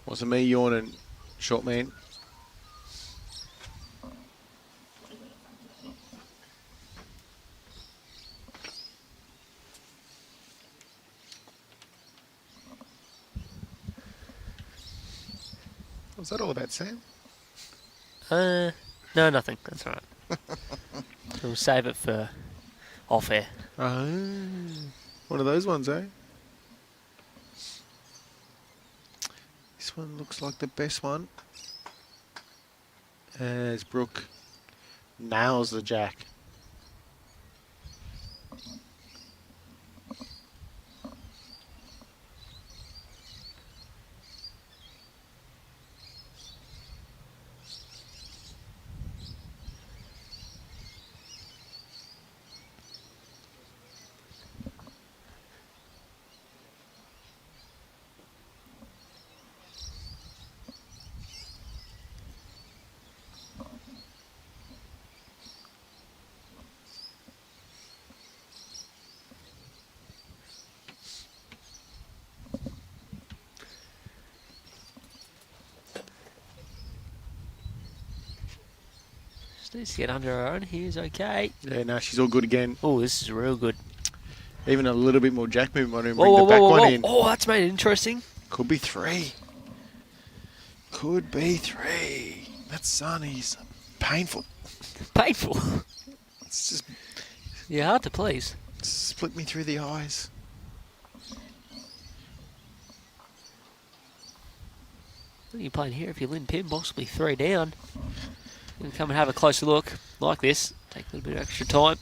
Wasn't me yawning, short man. What's that all about, Sam? No, nothing. That's all right. We'll save it for off air. Oh, one of those ones, eh? This one looks like the best one. As Brooke nails the jack. Just needs to get under her own. He's okay. Yeah, no, she's all good again. Oh, this is real good. Even a little bit more jack movement on him. Whoa, Bring whoa, the back whoa, one whoa. in. Oh, that's made it interesting. Could be 3. Could be 3. That sun is painful. Painful. It's just Yeah, hard to please. split me through the eyes. What are you playing here if you Lynn PIMM? Possibly 3 down. You can come and have a closer look like this. Take a little bit of extra time.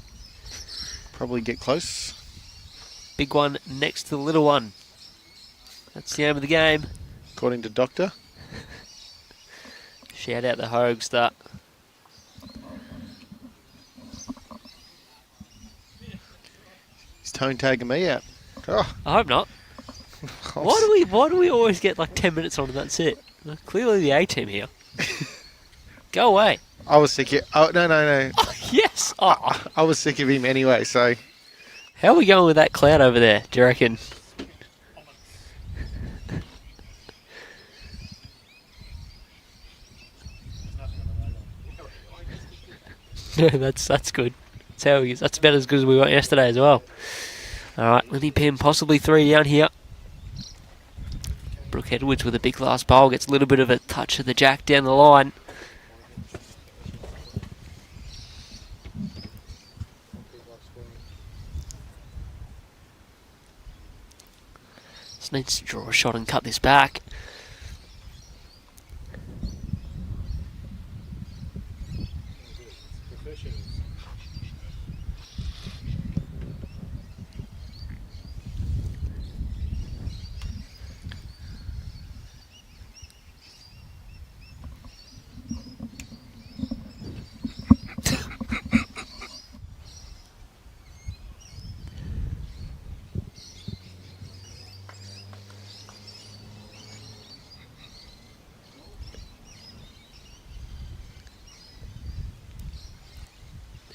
Probably get close. Big one next to the little one. That's the aim of the game. According to Doctor. Shout out the Hoagster. He's tone tagging me out. Oh, I hope not. Why do we always get like 10 minutes on and that's it? Clearly the A team here. Go away. I was sick of... Oh, no. Oh, yes. Oh. I was sick of him anyway, so... How are we going with that cloud over there, do you reckon? That's good. That's about as good as we got yesterday as well. All right, Lynette PIMM possibly 3 down here. Brooke Edwards with a big last bowl gets a little bit of a touch of the jack down the line. Just needs to draw a shot and cut this back.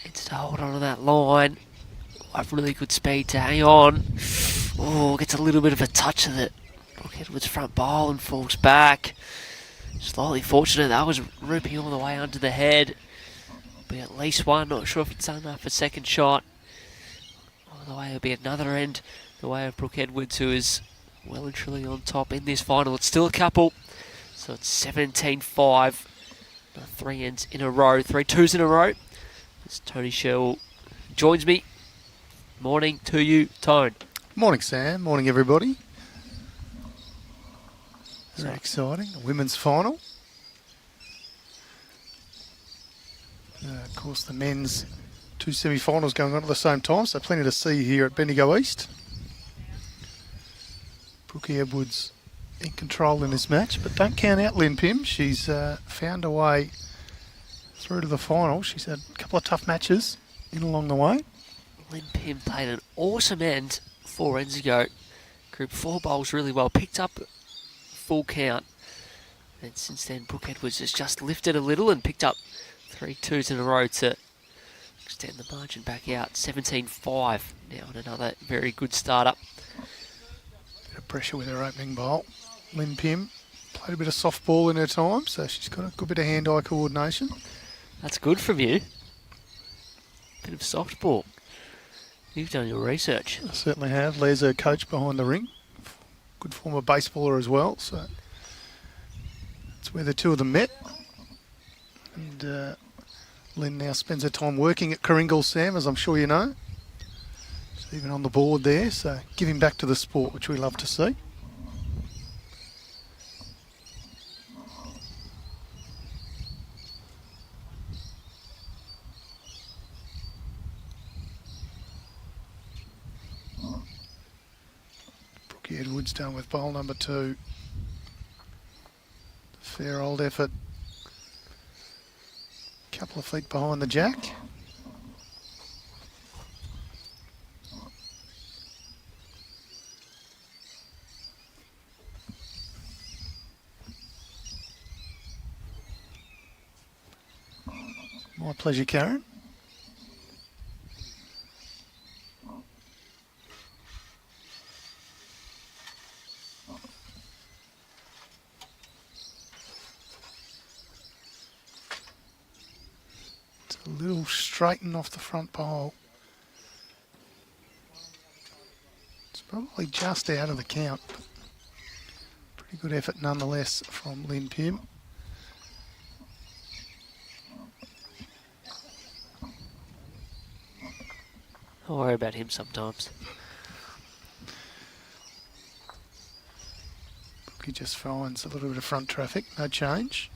Needs to hold on to that line. Have really good speed to hang on. Oh, gets a little bit of a touch of it. Brooke Edwards front bowl and falls back. Slightly fortunate that was ripping all the way under the head. Be at least one. Not sure if it's enough for second shot. Either way, it'll be another end. The way of Brooke Edwards, who is well and truly on top in this final. It's still a couple. So it's 17-5. 3 ends in a row. 3 twos in a row. As Tony Sherrill joins me. Morning to you, Tone. Morning, Sam. Morning, everybody. Very exciting. The women's final. Of course, the men's 2 semi-finals going on at the same time, so plenty to see here at Bendigo East. Brooke Edwards in control in this match, but don't count out Lynette PIMM. She's found a way through to the final. She's had a couple of tough matches in along the way. Lynette PIMM played an awesome end 4 ends ago. Group 4 bowls really well. Picked up full count. And since then, Brooke Edwards has just lifted a little and picked up 3 twos in a row to extend the margin back out. 17-5 now on another very good start-up. Bit of pressure with her opening bowl. Lynette PIMM played a bit of soft ball in her time, so she's got a good bit of hand-eye coordination. That's good from you. Bit of soft ball. You've done your research. I certainly have. Les, her coach behind the ring. Good former baseballer as well, so that's where the two of them met. And Lynn now spends her time working at Coringal, Sam, as I'm sure you know. She's even on the board there, so giving back to the sport, which we love to see. Brooke Edwards done with bowl number 2. Fair old effort. Couple of feet behind the jack. My pleasure, Karen. A little straighten off the front bowl. It's probably just out of the count. Pretty good effort nonetheless from Lynette PIMM. I worry about him sometimes. He just finds a little bit of front traffic, no change.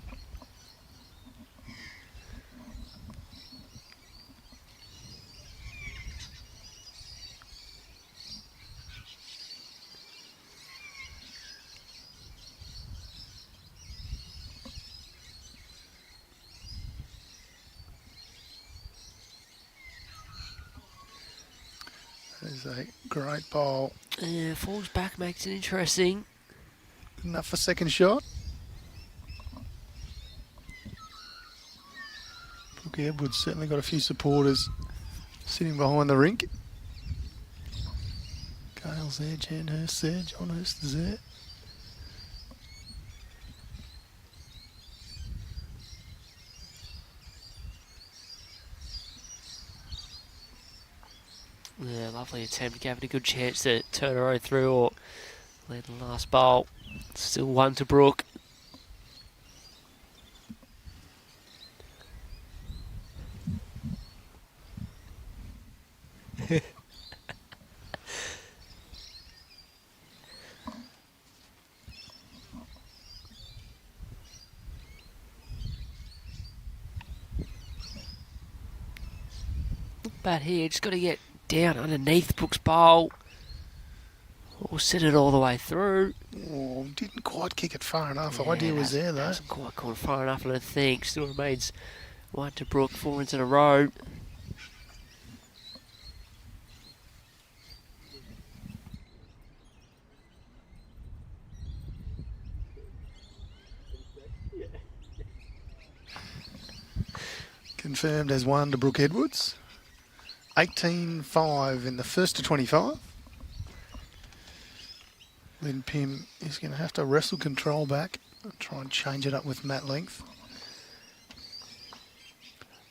There's a great bowl. Yeah, falls back, makes it interesting. Good enough for second shot. Brooke Edwards certainly got a few supporters sitting behind the rink. Gale's there, Jan Hurst there, John Hurst is there. Yeah, lovely attempt. Gave it a good chance to turn her own through or lead the last bowl. Still 1 to Brooke. But here, just got to get down underneath Brooke's bowl. Or set it all the way through. Oh, didn't quite kick it far enough. The Yeah, idea was there, though. Hasn't quite gone far enough, I don't think. Still remains 1 to Brooke, 4 runs in a row. Confirmed as 1 to Brooke Edwards. 18-5 in the first to 25. Then PIMM is going to have to wrestle control back and try and change it up with mat length.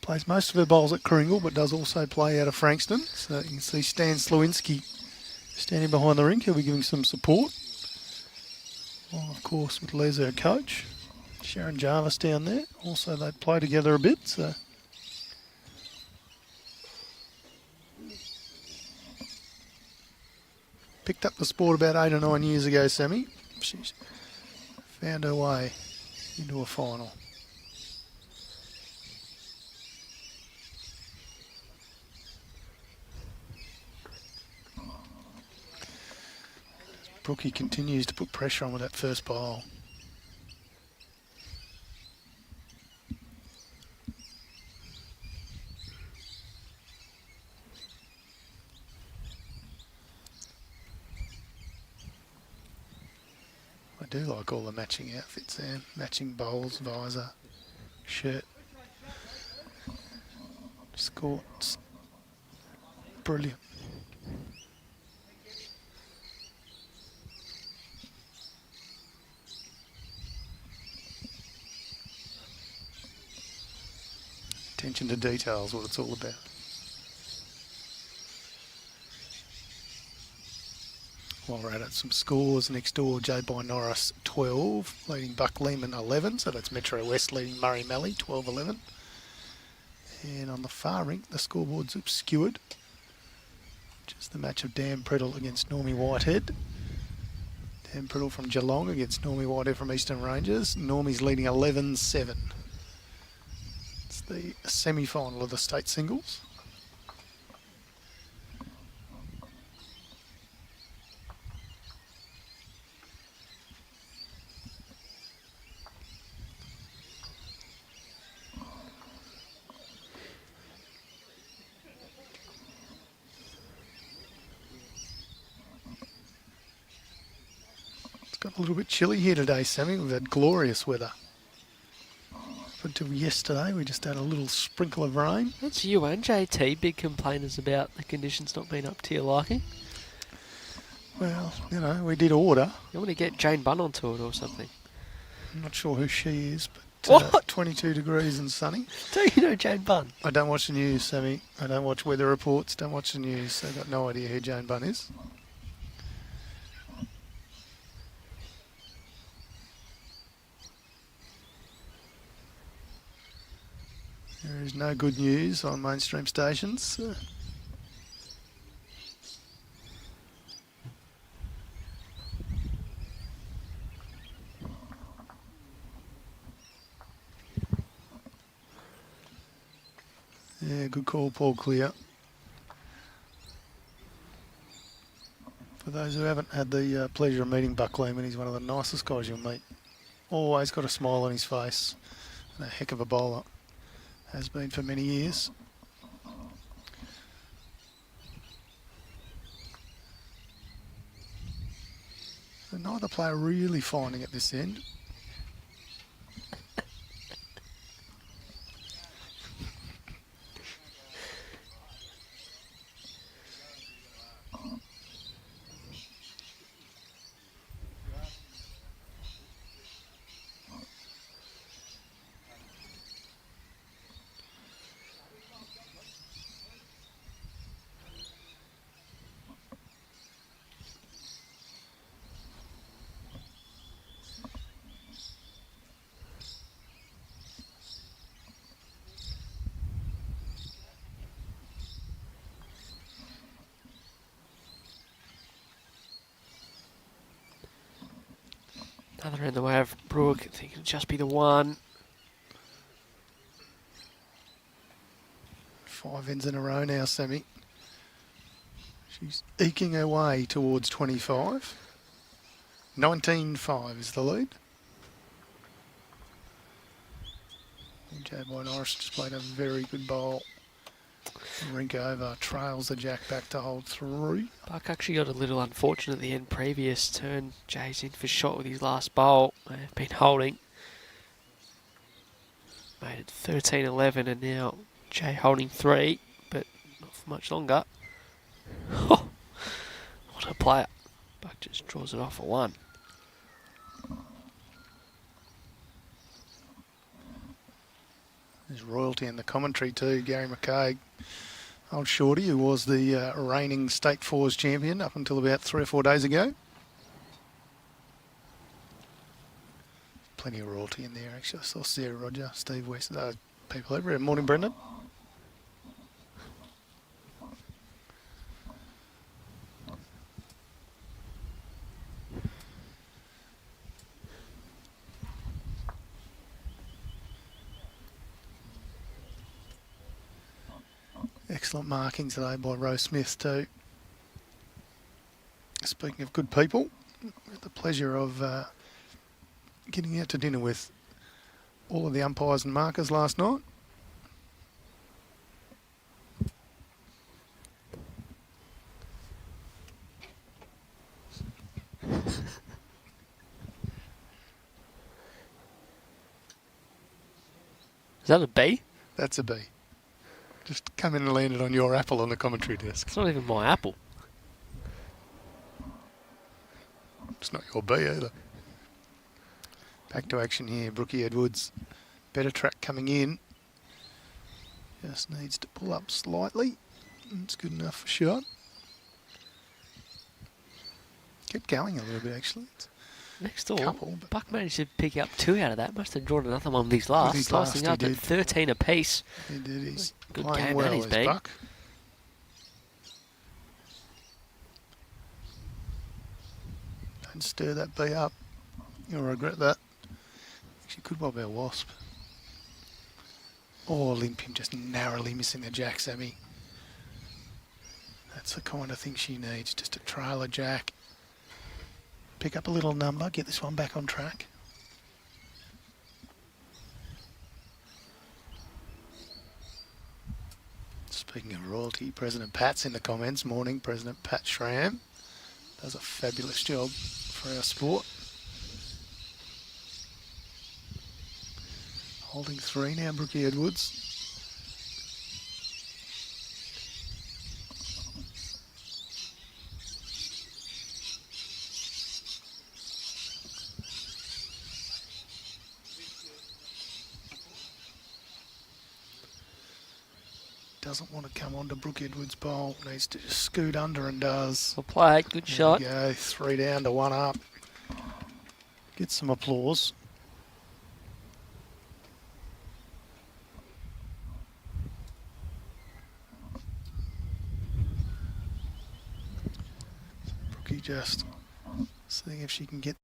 Plays most of her bowls at Kringle, but does also play out of Frankston. So you can see Stan Slewinski standing behind the rink. He'll be giving some support. Well, of course, with Les, her coach. Sharon Jarvis down there. Also, they play together a bit, so... Picked up the sport about 8 or 9 years ago, Sammy. She's found her way into a final. Brookie continues to put pressure on with that first bowl. I do like all the matching outfits there. Matching bowls, visor, shirt. Scorts. Brilliant. Attention to detail is what it's all about. While we're at it, some scores next door. J. by Norris 12, leading Buck Lehman 11. So that's Metro West leading Murray Mallee 12-11. And on the far rink, the scoreboard's obscured. Just the match of Dan Priddle against Normie Whitehead. Dan Priddle from Geelong against Normie Whitehead from Eastern Rangers. Normie's leading 11-7. It's the semi-final of the state singles. Got a little bit chilly here today, Sammy. We've had glorious weather. Up until yesterday, we just had a little sprinkle of rain. That's you and JT, big complainers about the conditions not being up to your liking. Well, you know, we did order. You want to get Jane Bunn onto it or something? I'm not sure who she is, but What? 22 degrees and sunny. Do you know Jane Bunn? I don't watch the news, Sammy. I don't watch weather reports, don't watch the news, so I've got no idea who Jane Bunn is. There is no good news on mainstream stations. Yeah, good call, Paul Clear. For those who haven't had the pleasure of meeting Buck Lehman, he's one of the nicest guys you'll meet. Always got a smile on his face and a heck of a bowler. Has been for many years. And neither player really finding at this end. Another in the way of Brooke. I think it'll just be the one. 5 ends in a row now, Sammy. She's eking her way towards 25. 19-5 is the lead. Jay Boy Norris just played a very good bowl. Rink over, trails the jack back to hold 3. Buck actually got a little unfortunate at the end previous turn. Jay's in for shot with his last bowl. They've been holding. Made it 13-11 and now Jay holding 3, but not for much longer. Oh, what a player. Buck just draws it off at 1. There's royalty in the commentary too, Gary McCaig. Old Shorty, who was the reigning State Fours champion up until about 3 or 4 days ago. Plenty of royalty in there, actually. I saw Sarah Roger, Steve West, those people everywhere. Morning, Brendan. Excellent markings today by Rose Smith too. Speaking of good people, we had the pleasure of getting out to dinner with all of the umpires and markers last night. Is that a B? That's a B. Just come in and landed on your apple on the commentary desk. It's not even my apple. It's not your B either. Back to action here, Brookie Edwards. Better track coming in. Just needs to pull up slightly. It's good enough for shot. Kept going a little bit actually. It's Next door, couple, but- Buck managed to pick up 2 out of that. Must have drawn another one with his last. his last, Slicing he up did. at 13 apiece. He did. He's Good playing game well, that he's is been. Buck. Don't stir that bee up. You'll regret that. Actually, could well be a wasp. Or Olympium just narrowly missing the jack, Sammy. That's the kind of thing she needs, just a trailer jack. Pick up a little number, get this one back on track. Speaking of royalty, President Pat's in the comments. Morning, President Pat Schramm. Does a fabulous job for our sport. Holding 3 now, Brookie Edwards. Doesn't want to come onto Brooke Edwards' bowl. Needs to just scoot under and does. Well played, good shot. There we go, 3 down to 1 up. Get some applause. Brookie just seeing if she can get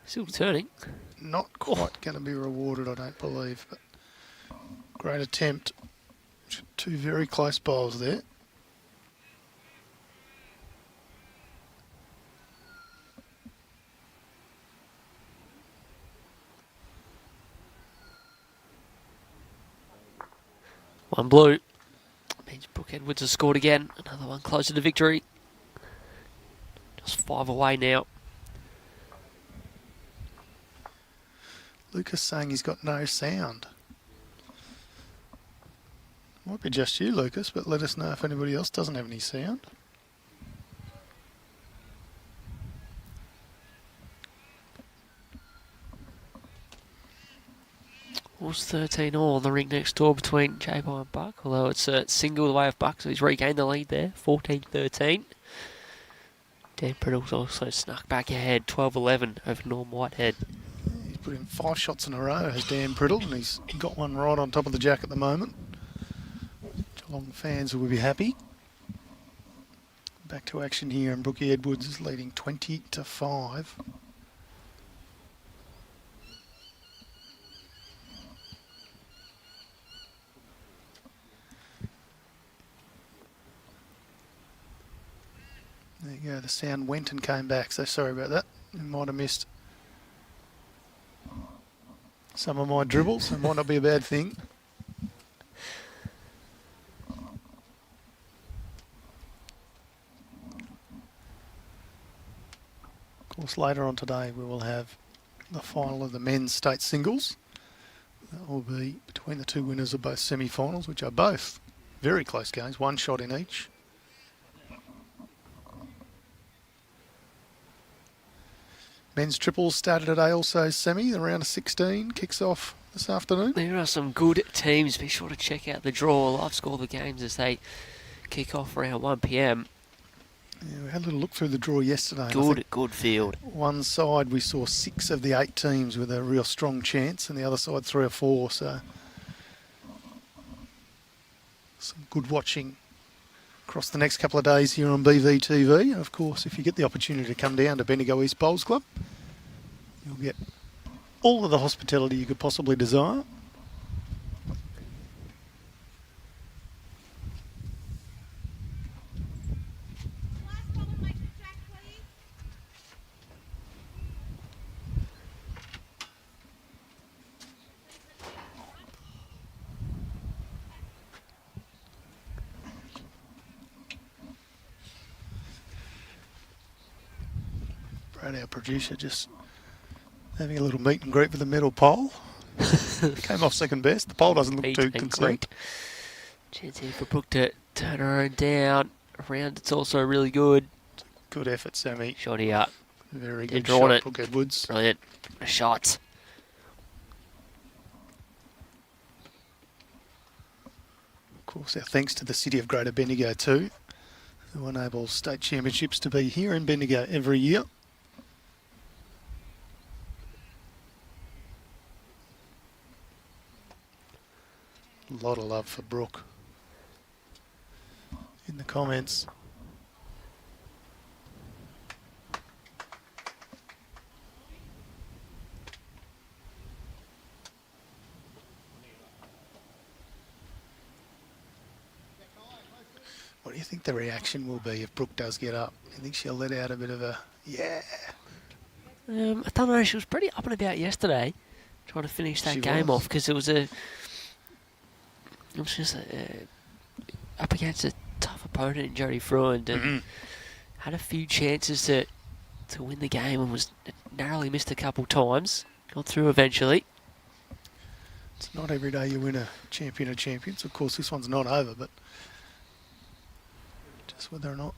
Still turning. Not quite going to be rewarded, I don't believe. But great attempt. Two very close bowls there. One blue. Means Brooke Edwards has scored again. Another one closer to victory. Just 5 away now. Lucas saying he's got no sound. Might be just you, Lucas, but let us know if anybody else doesn't have any sound. It was 13 all on the ring next door between J-Bar and Buck, although it's a single the way of Buck, so he's regained the lead there, 14-13. Dan Priddle's also snuck back ahead, 12-11 over Norm Whitehead. He's put in 5 shots in a row, has Dan Priddle, and he's got one right on top of the jack at the moment. Geelong fans will be happy. Back to action here, and Brookie Edwards is leading 20-5. There you go, the sound went and came back, so sorry about that. You might have missed some of my dribbles. It might not be a bad thing. Of course, later on today we will have the final of the men's state singles. That will be between the two winners of both semi-finals, which are both very close games, 1 shot in each. Men's triples started today also semi. The round of 16 kicks off this afternoon. There are some good teams. Be sure to check out the draw. Live score the games as they kick off around 1 p.m. Yeah, we had a little look through the draw yesterday. Good field. One side we saw 6 of the 8 teams with a real strong chance, and the other side 3 or 4. So some good watching across the next couple of days here on BVTV. And of course, if you get the opportunity to come down to Bendigo East Bowls Club, you'll get all of the hospitality you could possibly desire. Brad, our producer, just having a little meet and greet with the medal pole. Came off second best. The pole doesn't look too concerned. Chance here for Brooke to turn her own down. Around it's also really good. Good effort, Sammy. Shot here. Very You've good drawn shot, it. Brooke Edwards. Brilliant. Shots. Of course, our thanks to the City of Greater Bendigo too, who enables state championships to be here in Bendigo every year. A lot of love for Brooke in the comments. What do you think the reaction will be if Brooke does get up? Do you think she'll let out a bit of a, yeah? I don't know. She was pretty up and about yesterday, trying to finish that game off because it was just up against a tough opponent in Jodie Fruin and had a few chances to win the game and was narrowly missed a couple times. Got through eventually. It's not every day you win a champion of champions. Of course, this one's not over, but just whether or not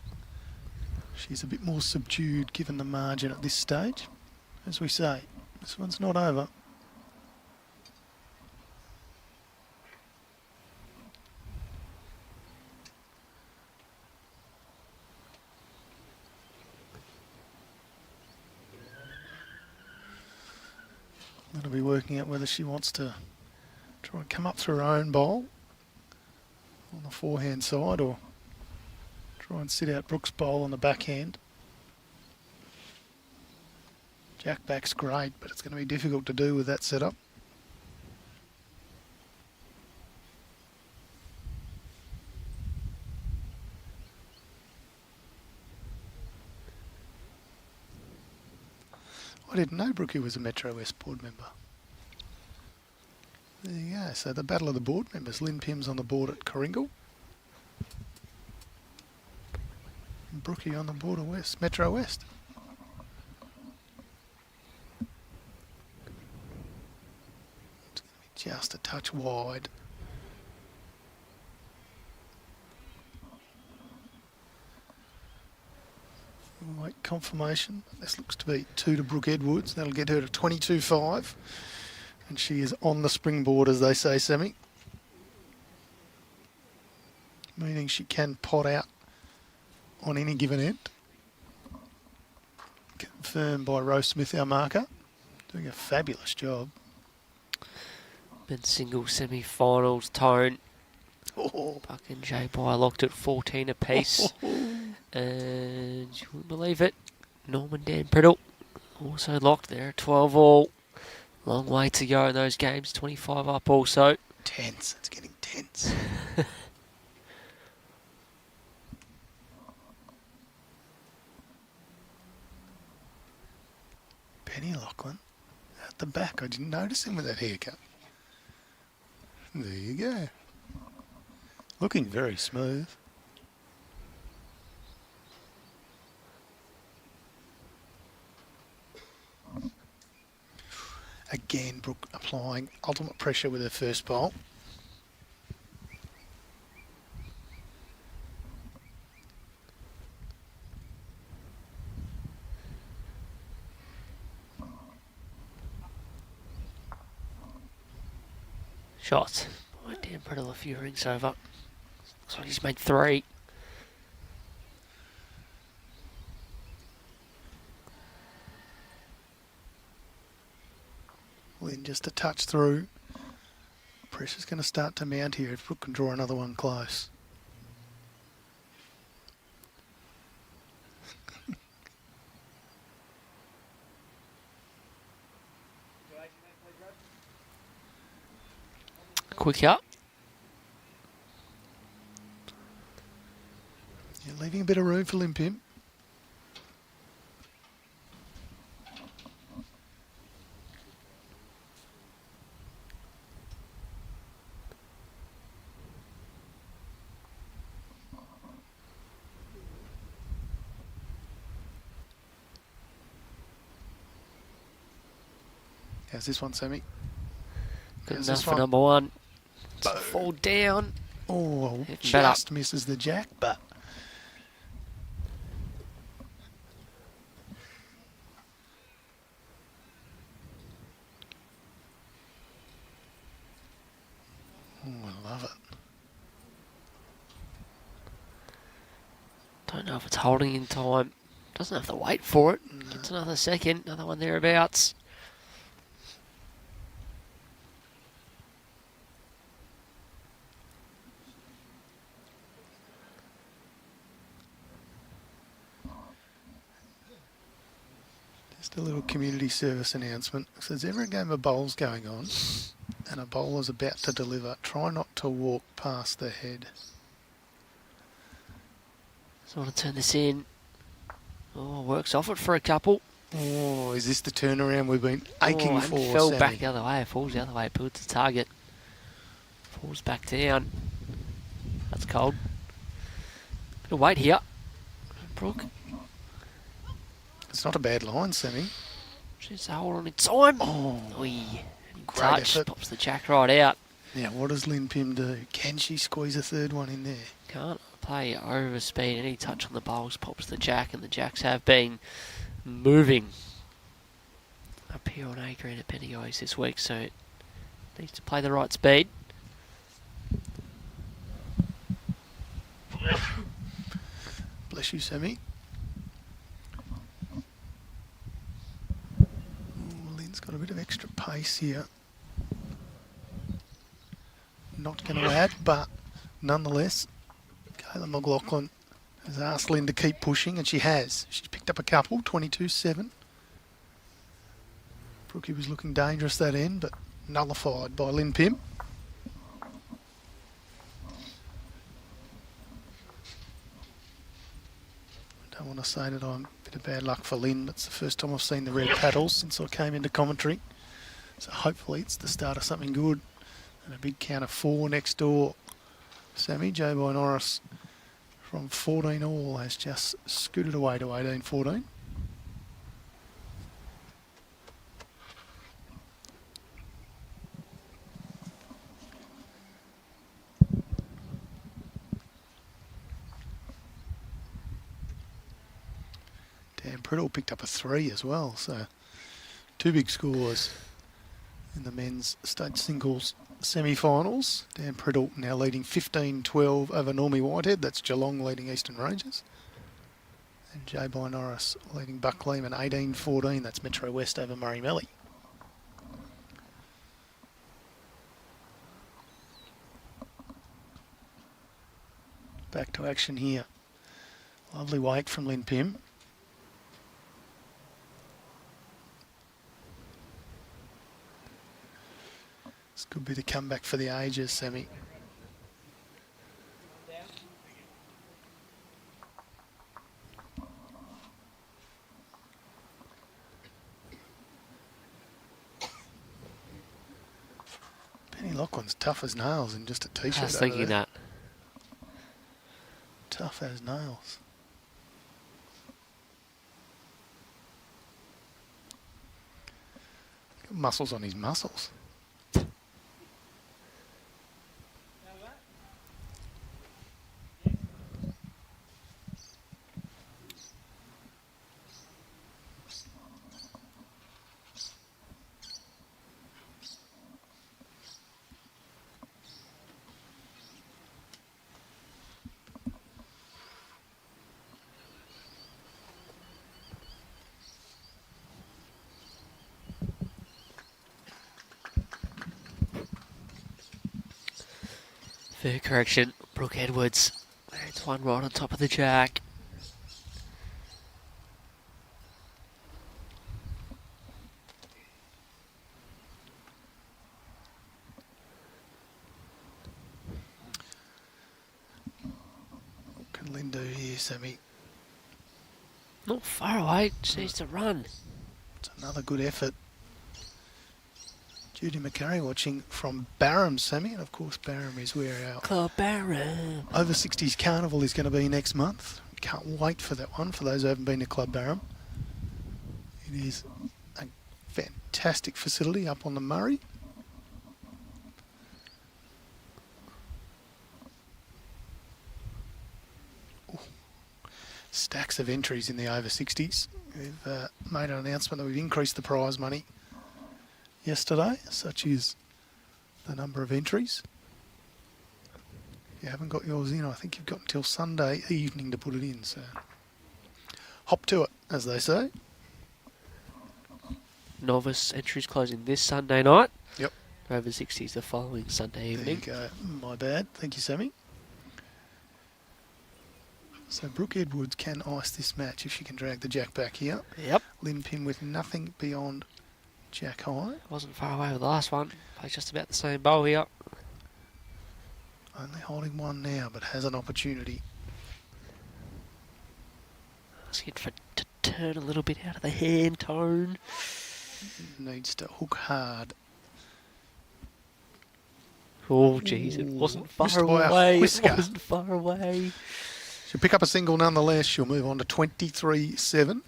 she's a bit more subdued given the margin at this stage. As we say, this one's not over. That'll be working out whether she wants to try and come up through her own bowl on the forehand side or try and sit out Brooke's bowl on the backhand. Jack back's great, but it's going to be difficult to do with that setup. I didn't know Brookie was a Metro West board member. There you go. So the battle of the board members. Lynn Pimm's on the board at Coringal. And Brookie on the board of West, Metro West. It's going to be just a touch wide. Wait, confirmation. This looks to be 2 to Brooke Edwards. That'll get her to 22.5. And she is on the springboard, as they say, Sammy. Meaning she can pot out on any given end. Confirmed by Rose Smith, our marker. Doing a fabulous job. Men's single semi-finals, Tone. Oh. Buck and Jay Byer locked at 14 apiece. And you wouldn't believe it, Norman Dan Priddle also locked there at 12 all. Long way to go in those games, 25 up also. Tense, it's getting tense. Penny Lachlan at the back. I didn't notice him with that haircut. There you go. Looking very smooth. Again, Brooke applying ultimate pressure with her first bowl. Shot. Oh, Dan Priddle a few rings over. Looks like he's made 3. Lynn just a touch through. Pressure's going to start to mount here if Brooke can draw another one close. Quick up. You're leaving a bit of room for Lynn Pimm. How's this one, Sammy? Good How's enough this for one? number 1. Boom. Fall down. Oh, Better. just misses the jack, but oh, I love it. Don't know if it's holding in time. Doesn't have to wait for it. Gets another second. Another one thereabouts. Just a little community service announcement. If there's ever a game of bowls going on and a bowler's about to deliver, try not to walk past the head. So I want to turn this in. Oh, works off it for a couple. Oh, is this the turnaround we've been aching and for, fell Sammy? back the other way. Falls the other way. Puts the target. Falls back down. That's cold. Bit of weight here. Brooke. It's not a bad line, Sammy. She's a hold on in time. Oh, Oi. great Touch. effort. Pops the jack right out. Now, what does Lynn Pimm do? Can she squeeze a third one in there? Can't play over speed. Any touch on the bowls pops the jack, and the jacks have been moving up here on A green at Bendigo's this week, so it needs to play the right speed. Bless you, Sammy. Oh, Lynn's got a bit of extra pace here. Not going to add, but nonetheless, Kayla McLaughlin has asked Lynn to keep pushing, and she has. She's picked up a couple, 22-7. Brookie was looking dangerous that end, but nullified by Lynn Pim. I don't want to say that I'm a bit of bad luck for Lynn, but it's the first time I've seen the red paddles since I came into commentary. So hopefully it's the start of something good. And a big count of 4 next door. Sammy, Joe by Norris from 14 all has just scooted away to 18-14. Dan Priddle picked up a 3 as well, so 2 big scores in the men's state singles semi-finals. Dan Priddle now leading 15-12 over Normie Whitehead. That's Geelong leading Eastern Rangers. And Jay by Norris leading Buck Lehman 18-14. That's Metro West over Murray Melly. Back to action here. Lovely wake from Lynn Pim. This could be the comeback for the ages, Sammy. Penny Loughlin's tough as nails in just a t-shirt. I was thinking that. Tough as nails. Got muscles on his muscles. Fair correction, Brooke Edwards. It's one right on top of the jack. What can Lynn do here, Sammy? Not far away, just needs to run. It's another good effort. Judy McCurry watching from Barham, Sammy, and of course Barham is where our Club Barham. Over 60s Carnival is going to be next month. Can't wait for that one, for those who haven't been to Club Barham. It is a fantastic facility up on the Murray. Ooh. Stacks of entries in the over 60s. We've made an announcement that we've increased the prize money yesterday, such is the number of entries. If you haven't got yours in, I think you've got until Sunday evening to put it in, so hop to it, as they say. Novice entries closing this Sunday night. Yep. Over 60s the following Sunday evening. There you go. My bad. Thank you, Sammy. So Brooke Edwards can ice this match if she can drag the jack back here. Yep. Lynn Pim with nothing beyond jack high. Wasn't far away with the last one. Plays just about the same bowl here. Only holding one now, but has an opportunity. Asking for to turn a little bit out of the hand tone. Needs to hook hard. Oh, jeez, it wasn't far Missed by a away. It whisker. wasn't far away. She'll pick up a single nonetheless. She'll move on to 23-7.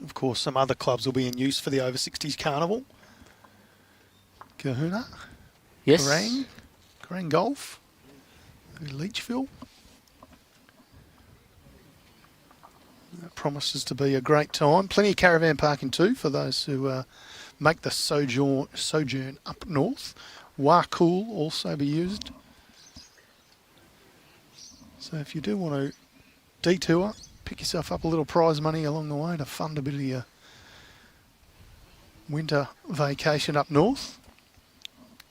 Of course, some other clubs will be in use for the over 60s carnival. Kahuna, Yes. Kerrang Golf, Leachville. That promises to be a great time. Plenty of caravan parking too for those who make the sojourn up north. Warcool also be used. So if you do want to detour, pick yourself up a little prize money along the way to fund a bit of your winter vacation up north.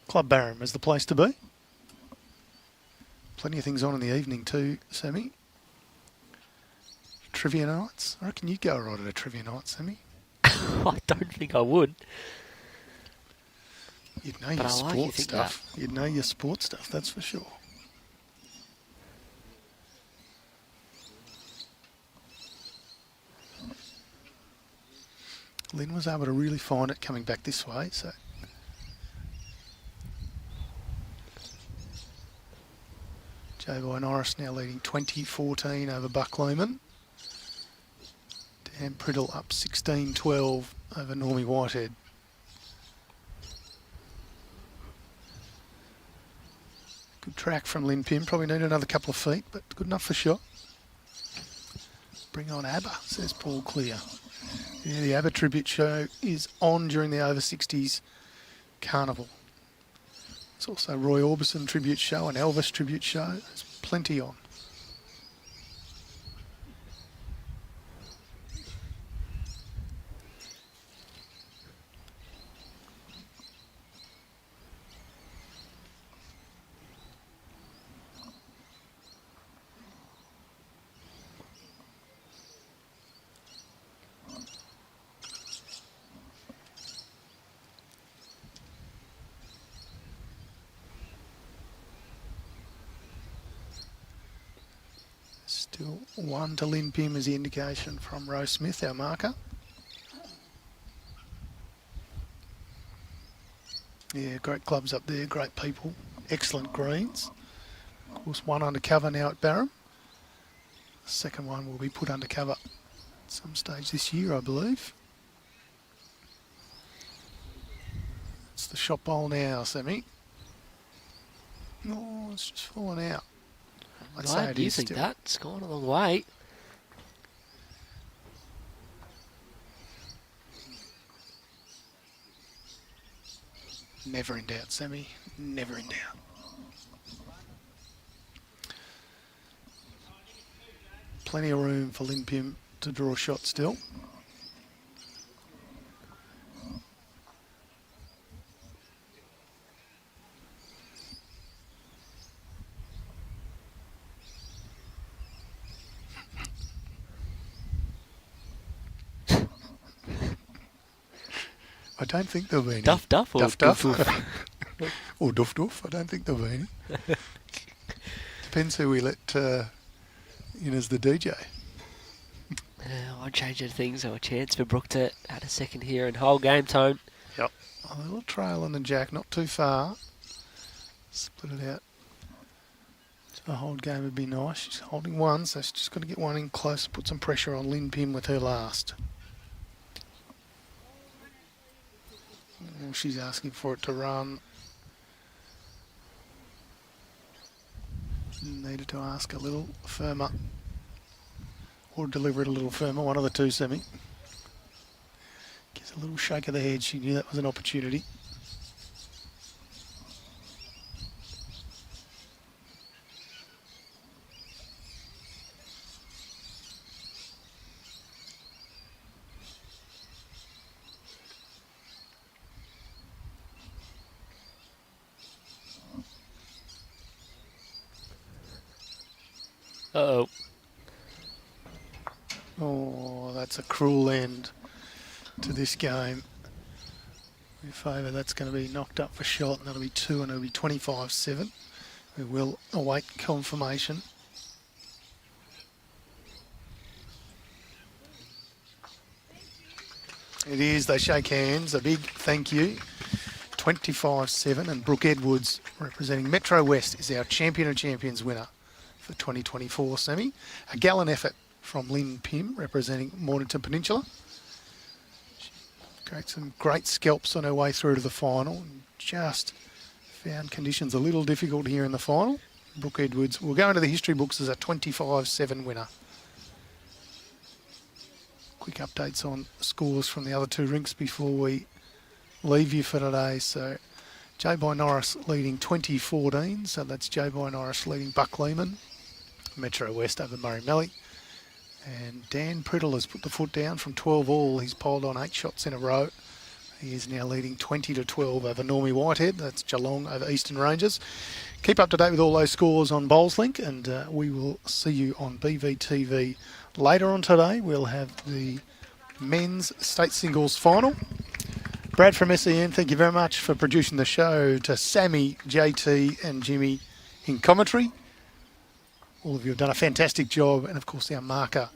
Club Barham is the place to be. Plenty of things on in the evening too, Sammy. Trivia nights. I reckon you'd go right at a trivia night, Sammy. I don't think I would. You'd know But your I like you sports think stuff. You'd know your sports stuff, that's for sure. Lynn was able to really find it coming back this way, so. J-Boy Norris now leading 20-14 over Buck Lehman. Dan Priddle up 16-12 over Normie Whitehead. Good track from Lynn Pim. Probably need another couple of feet, but good enough for shot. Bring on ABBA, says Paul Clear. Yeah, the ABBA tribute show is on during the over 60s carnival. There's also Roy Orbison tribute show and Elvis tribute show. There's plenty on. Still 1 to Lynn Pim is the indication from Rose Smith, our marker. Yeah, great clubs up there, great people, excellent greens. Of course, one undercover now at Barham. The second one will be put undercover at some stage this year, I believe. It's the shot bowl now, Sammy. Oh, it's just fallen out. I'd say Glad it you is think still. that. It's gone a long way. Never in doubt, Sammy. Never in doubt. Plenty of room for Lynn Pim to draw a shot still. I don't think there'll be any. Duff Duff or Duff Duff. Doof Doof? Or Duff Duff. I don't think there'll be any. Depends who we let in as the DJ. I'm changing things. So a chance for Brooke to add a second here and whole game tone. Yep. A little trail on the jack, not too far. Split it out. So a hold game would be nice. She's holding one, so she's just got to get one in close, put some pressure on Lynn Pim with her last. Well, she's asking for it to run. Needed to ask a little firmer. Or deliver it a little firmer, one of the two, Semi. Gives a little shake of the head. She knew that was an opportunity. Uh-oh. Oh, that's a cruel end to this game. In favour, that's going to be knocked up for shot, and that'll be 2, and it'll be 25-7. We will await confirmation. It is, they shake hands, a big thank you. 25-7, and Brooke Edwards, representing Metro West, is our Champion of Champions winner for 2024 semi. A gallant effort from Lynn Pim, representing Mornington Peninsula. She created some great scalps on her way through to the final, and just found conditions a little difficult here in the final. Brooke Edwards will go into the history books as a 25-7 winner. Quick updates on scores from the other two rinks before we leave you for today. So J-Boy Norris leading 20-14, so that's J-Boy Norris leading Buck Lehman, Metro West over Murray Melly. And Dan Priddle has put the foot down from 12 all. He's poled on 8 shots in a row. He is now leading 20-12 over Normie Whitehead. That's Geelong over Eastern Rangers. Keep up to date with all those scores on BowlsLink, and we will see you on BVTV later on today. We'll have the men's state singles final. Brad from SEN, thank you very much for producing the show. To Sammy, JT and Jimmy in commentary. All of you have done a fantastic job. And of course our marker,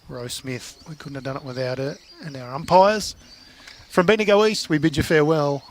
Rose Smith. We couldn't have done it without her. And our umpires. From Bendigo East, we bid you farewell.